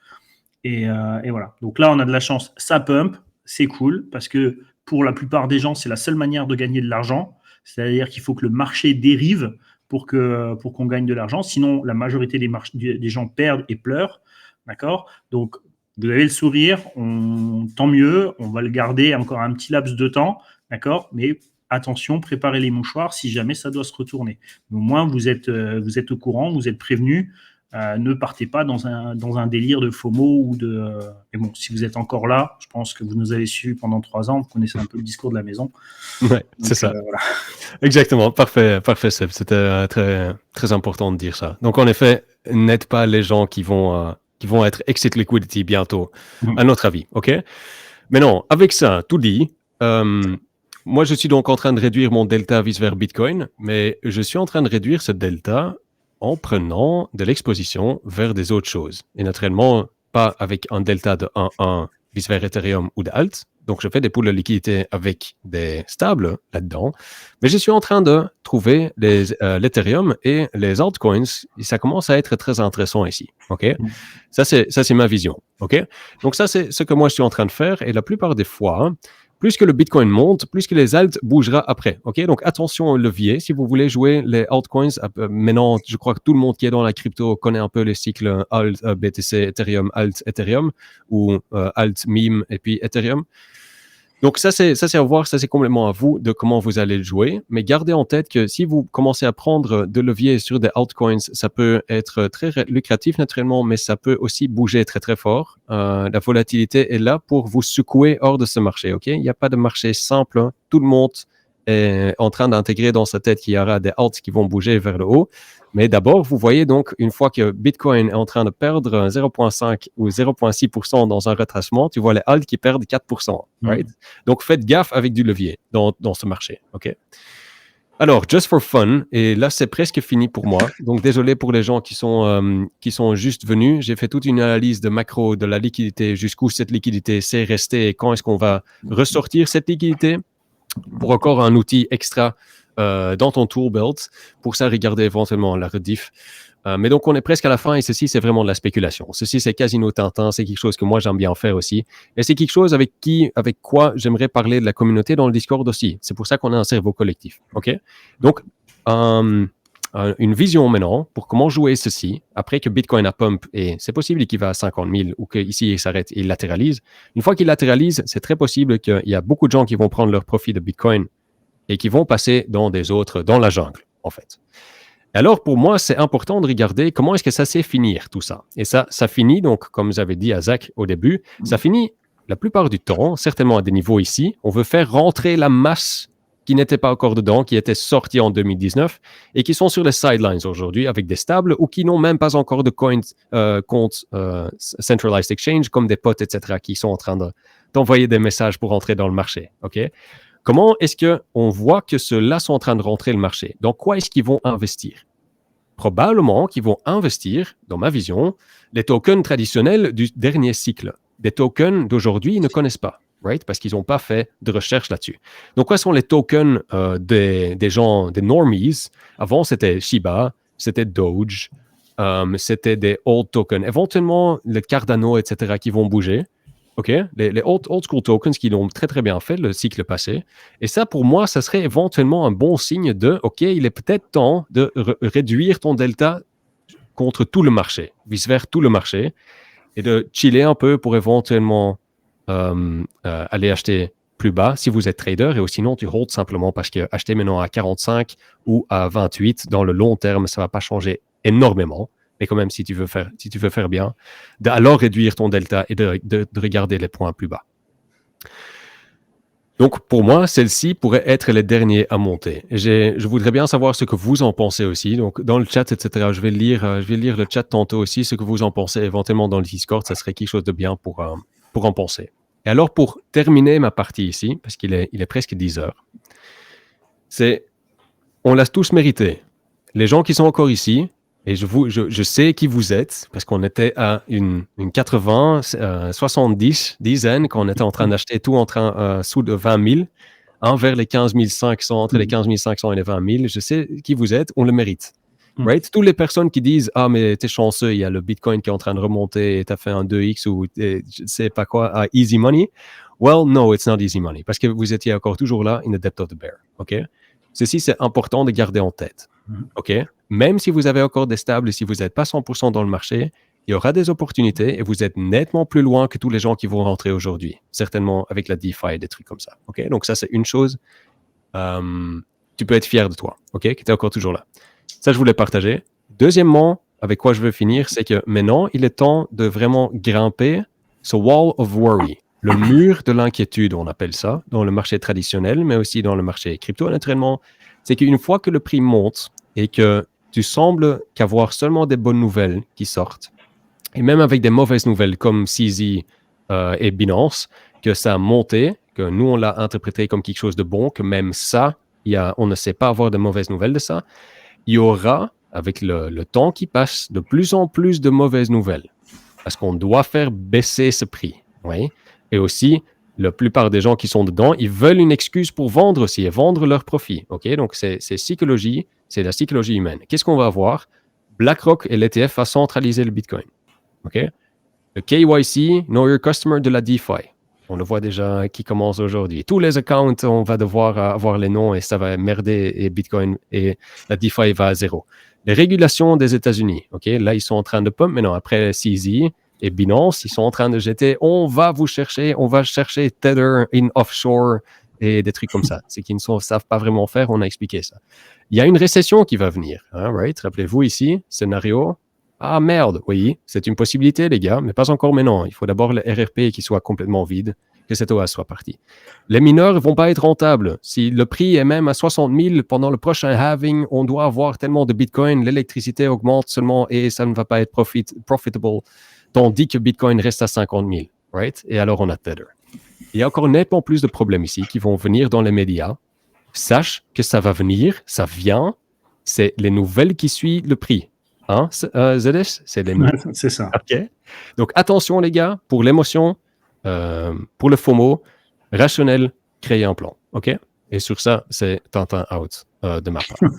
Et voilà. Donc là, on a de la chance. Ça pump, c'est cool, parce que pour la plupart des gens, c'est la seule manière de gagner de l'argent. C'est-à-dire qu'il faut que le marché dérive pour qu'on gagne de l'argent. Sinon, la majorité des gens perdent et pleurent. D'accord ? Donc, vous avez le sourire, tant mieux, on va le garder encore un petit laps de temps. D'accord ? Mais attention, préparez les mouchoirs si jamais ça doit se retourner. Mais au moins, vous êtes au courant, vous êtes prévenus. Ne partez pas dans un délire de FOMO ou de... Mais bon, si vous êtes encore là, je pense que vous nous avez suivis pendant 3 ans, vous connaissez un peu le discours de la maison. Ouais, c'est ça. Voilà. Exactement, parfait Seb. C'était très, très important de dire ça. Donc en effet, n'êtes pas les gens qui vont être exit liquidity bientôt, à notre avis, ok ? Mais non, avec ça, tout dit, moi je suis donc en train de réduire mon delta vis vers Bitcoin, mais je suis en train de réduire ce delta en prenant de l'exposition vers des autres choses. Et naturellement, pas avec un delta de 1,1 vis vers Ethereum ou de Alt. Donc, je fais des pools de liquidité avec des stables là-dedans. Mais je suis en train de trouver l'Ethereum et les altcoins. Et ça commence à être très intéressant ici. OK? Ça, c'est ma vision. OK? Donc, ça, c'est ce que moi, je suis en train de faire. Et la plupart des fois, plus que le Bitcoin monte, plus que les alts bougera après. Ok, donc attention au levier. Si vous voulez jouer les altcoins, maintenant, je crois que tout le monde qui est dans la crypto connaît un peu les cycles alt, BTC, Ethereum, alt, Ethereum, ou alt, meme, et puis Ethereum. Donc ça c'est à voir, ça c'est complètement à vous de comment vous allez le jouer. Mais gardez en tête que si vous commencez à prendre de levier sur des altcoins, ça peut être très lucratif naturellement, mais ça peut aussi bouger très très fort. La volatilité est là pour vous secouer hors de ce marché. Ok, il n'y a pas de marché simple. Hein. Tout le monde est en train d'intégrer dans sa tête qu'il y aura des alts qui vont bouger vers le haut. Mais d'abord, vous voyez donc, une fois que Bitcoin est en train de perdre 0,5 ou 0,6% dans un retracement, tu vois les alts qui perdent 4%. Right? Donc, faites gaffe avec du levier dans ce marché. Okay? Alors, just for fun, et là, c'est presque fini pour moi. Donc, désolé pour les gens qui sont juste venus. J'ai fait toute une analyse de macro, de la liquidité, jusqu'où cette liquidité s'est restée et quand est-ce qu'on va ressortir cette liquidité. pour encore un outil extra dans ton tool belt. Pour ça, regardez éventuellement la rediff. Mais donc, on est presque à la fin et ceci, c'est vraiment de la spéculation. Ceci, c'est Casino Tintin. C'est quelque chose que moi, j'aime bien faire aussi. Et c'est quelque chose avec quoi j'aimerais parler de la communauté dans le Discord aussi. C'est pour ça qu'on a un cerveau collectif. OK? Donc, une vision maintenant pour comment jouer ceci après que Bitcoin a pump et c'est possible qu'il va à 50 000 ou qu'ici il s'arrête et il latéralise. Une fois qu'il latéralise, c'est très possible qu'il y a beaucoup de gens qui vont prendre leur profit de Bitcoin et qui vont passer dans la jungle, en fait. Alors, pour moi, c'est important de regarder comment est-ce que ça sait finir, tout ça. Et ça finit, donc, comme j'avais dit à Zach au début, ça finit la plupart du temps, certainement à des niveaux ici, on veut faire rentrer la masse qui n'était pas encore dedans, qui était sortie en 2019 et qui sont sur les sidelines aujourd'hui avec des stables ou qui n'ont même pas encore de compte centralized exchange comme des potes, etc., qui sont en train d'envoyer des messages pour entrer dans le marché. OK? Comment est-ce qu'on voit que ceux-là sont en train de rentrer le marché? Dans quoi est-ce qu'ils vont investir? Probablement qu'ils vont investir, dans ma vision, les tokens traditionnels du dernier cycle. Des tokens d'aujourd'hui, ils ne connaissent pas, right? Parce qu'ils n'ont pas fait de recherche là-dessus. Donc, quoi sont les tokens des gens, des normies? Avant, c'était Shiba, c'était Doge, c'était des old tokens. Éventuellement, les Cardano, etc., qui vont bouger. OK, les old school tokens qui l'ont très, très bien fait le cycle passé. Et ça, pour moi, ça serait éventuellement un bon signe de, OK, il est peut-être temps de réduire ton delta contre tout le marché, vice-versa tout le marché, et de chiller un peu pour éventuellement aller acheter plus bas si vous êtes trader, et sinon tu hold simplement parce que acheter maintenant à 45 ou à 28, dans le long terme, ça ne va pas changer énormément. Mais quand même, si tu veux faire bien, alors réduire ton delta et de regarder les points plus bas. Donc, pour moi, celles-ci pourraient être les derniers à monter. Je voudrais bien savoir ce que vous en pensez aussi. Donc, dans le chat, etc., je vais lire le chat tantôt aussi, ce que vous en pensez éventuellement dans le Discord. Ça serait quelque chose de bien pour en penser. Et alors, pour terminer ma partie ici, parce qu'il est presque 10 heures, on l'a tous mérité. Les gens qui sont encore ici, et je sais qui vous êtes, parce qu'on était à une 80, 70 dizaines, quand on était en train d'acheter tout sous de 20 000, vers les 15 500, entre les 15 500 et les 20 000. Je sais qui vous êtes, on le mérite. Right? Toutes les personnes qui disent « Ah, mais t'es chanceux, il y a le Bitcoin qui est en train de remonter et t'as fait un 2x ou je sais pas quoi, easy money. » Well, no, it's not easy money, parce que vous étiez encore toujours là in the depth of the bear. OK? Ceci, c'est important de garder en tête. OK? Même si vous avez encore des stables, si vous n'êtes pas 100% dans le marché, il y aura des opportunités et vous êtes nettement plus loin que tous les gens qui vont rentrer aujourd'hui. Certainement avec la DeFi et des trucs comme ça. OK? Donc ça, c'est une chose. Tu peux être fier de toi. OK? Que tu es encore toujours là. Ça, je voulais partager. Deuxièmement, avec quoi je veux finir, c'est que maintenant, il est temps de vraiment grimper ce wall of worry. Le mur de l'inquiétude, on appelle ça, dans le marché traditionnel, mais aussi dans le marché crypto, naturellement. C'est qu'une fois que le prix monte et que tu sembles qu'avoir seulement des bonnes nouvelles qui sortent, et même avec des mauvaises nouvelles comme CZ et Binance, que ça a monté, que nous, on l'a interprété comme quelque chose de bon, que même ça, on ne sait pas avoir de mauvaises nouvelles de ça, il y aura, avec le temps qui passe, de plus en plus de mauvaises nouvelles. Parce qu'on doit faire baisser ce prix. Oui? Et aussi, la plupart des gens qui sont dedans, ils veulent une excuse pour vendre aussi et vendre leur profit. Okay? Donc, c'est psychologie, c'est la psychologie humaine. Qu'est-ce qu'on va avoir? BlackRock et l'ETF va centraliser le Bitcoin. Okay? Le KYC, Know Your Customer de la DeFi. On le voit déjà qui commence aujourd'hui. Tous les accounts, on va devoir avoir les noms et ça va merder et Bitcoin et la DeFi va à zéro. Les régulations des États-Unis, okay? Là, ils sont en train de pump maintenant après CZ et Binance, ils sont en train de jeter, on va chercher Tether in offshore et des trucs comme ça. C'est qu'ils ne savent pas vraiment faire, on a expliqué ça. Il y a une récession qui va venir, hein, right? Rappelez-vous ici, scénario. Ah merde, oui, c'est une possibilité les gars, mais pas encore maintenant. Il faut d'abord le RRP qui soit complètement vide, que cette OAS soit partie. Les mineurs ne vont pas être rentables. Si le prix est même à 60 000 pendant le prochain halving, on doit avoir tellement de Bitcoin, l'électricité augmente seulement et ça ne va pas être profitable. Tandis que Bitcoin reste à 50 000, right? Et alors, on a Tether. Il y a encore nettement plus de problèmes ici qui vont venir dans les médias. Sache que ça va venir, ça vient. C'est les nouvelles qui suivent le prix. Hein, ZS? C'est les nouvelles. C'est ça. OK. Donc, attention, les gars, pour l'émotion, pour le FOMO, rationnel, créer un plan. OK? Et sur ça, c'est Tintin out de ma part.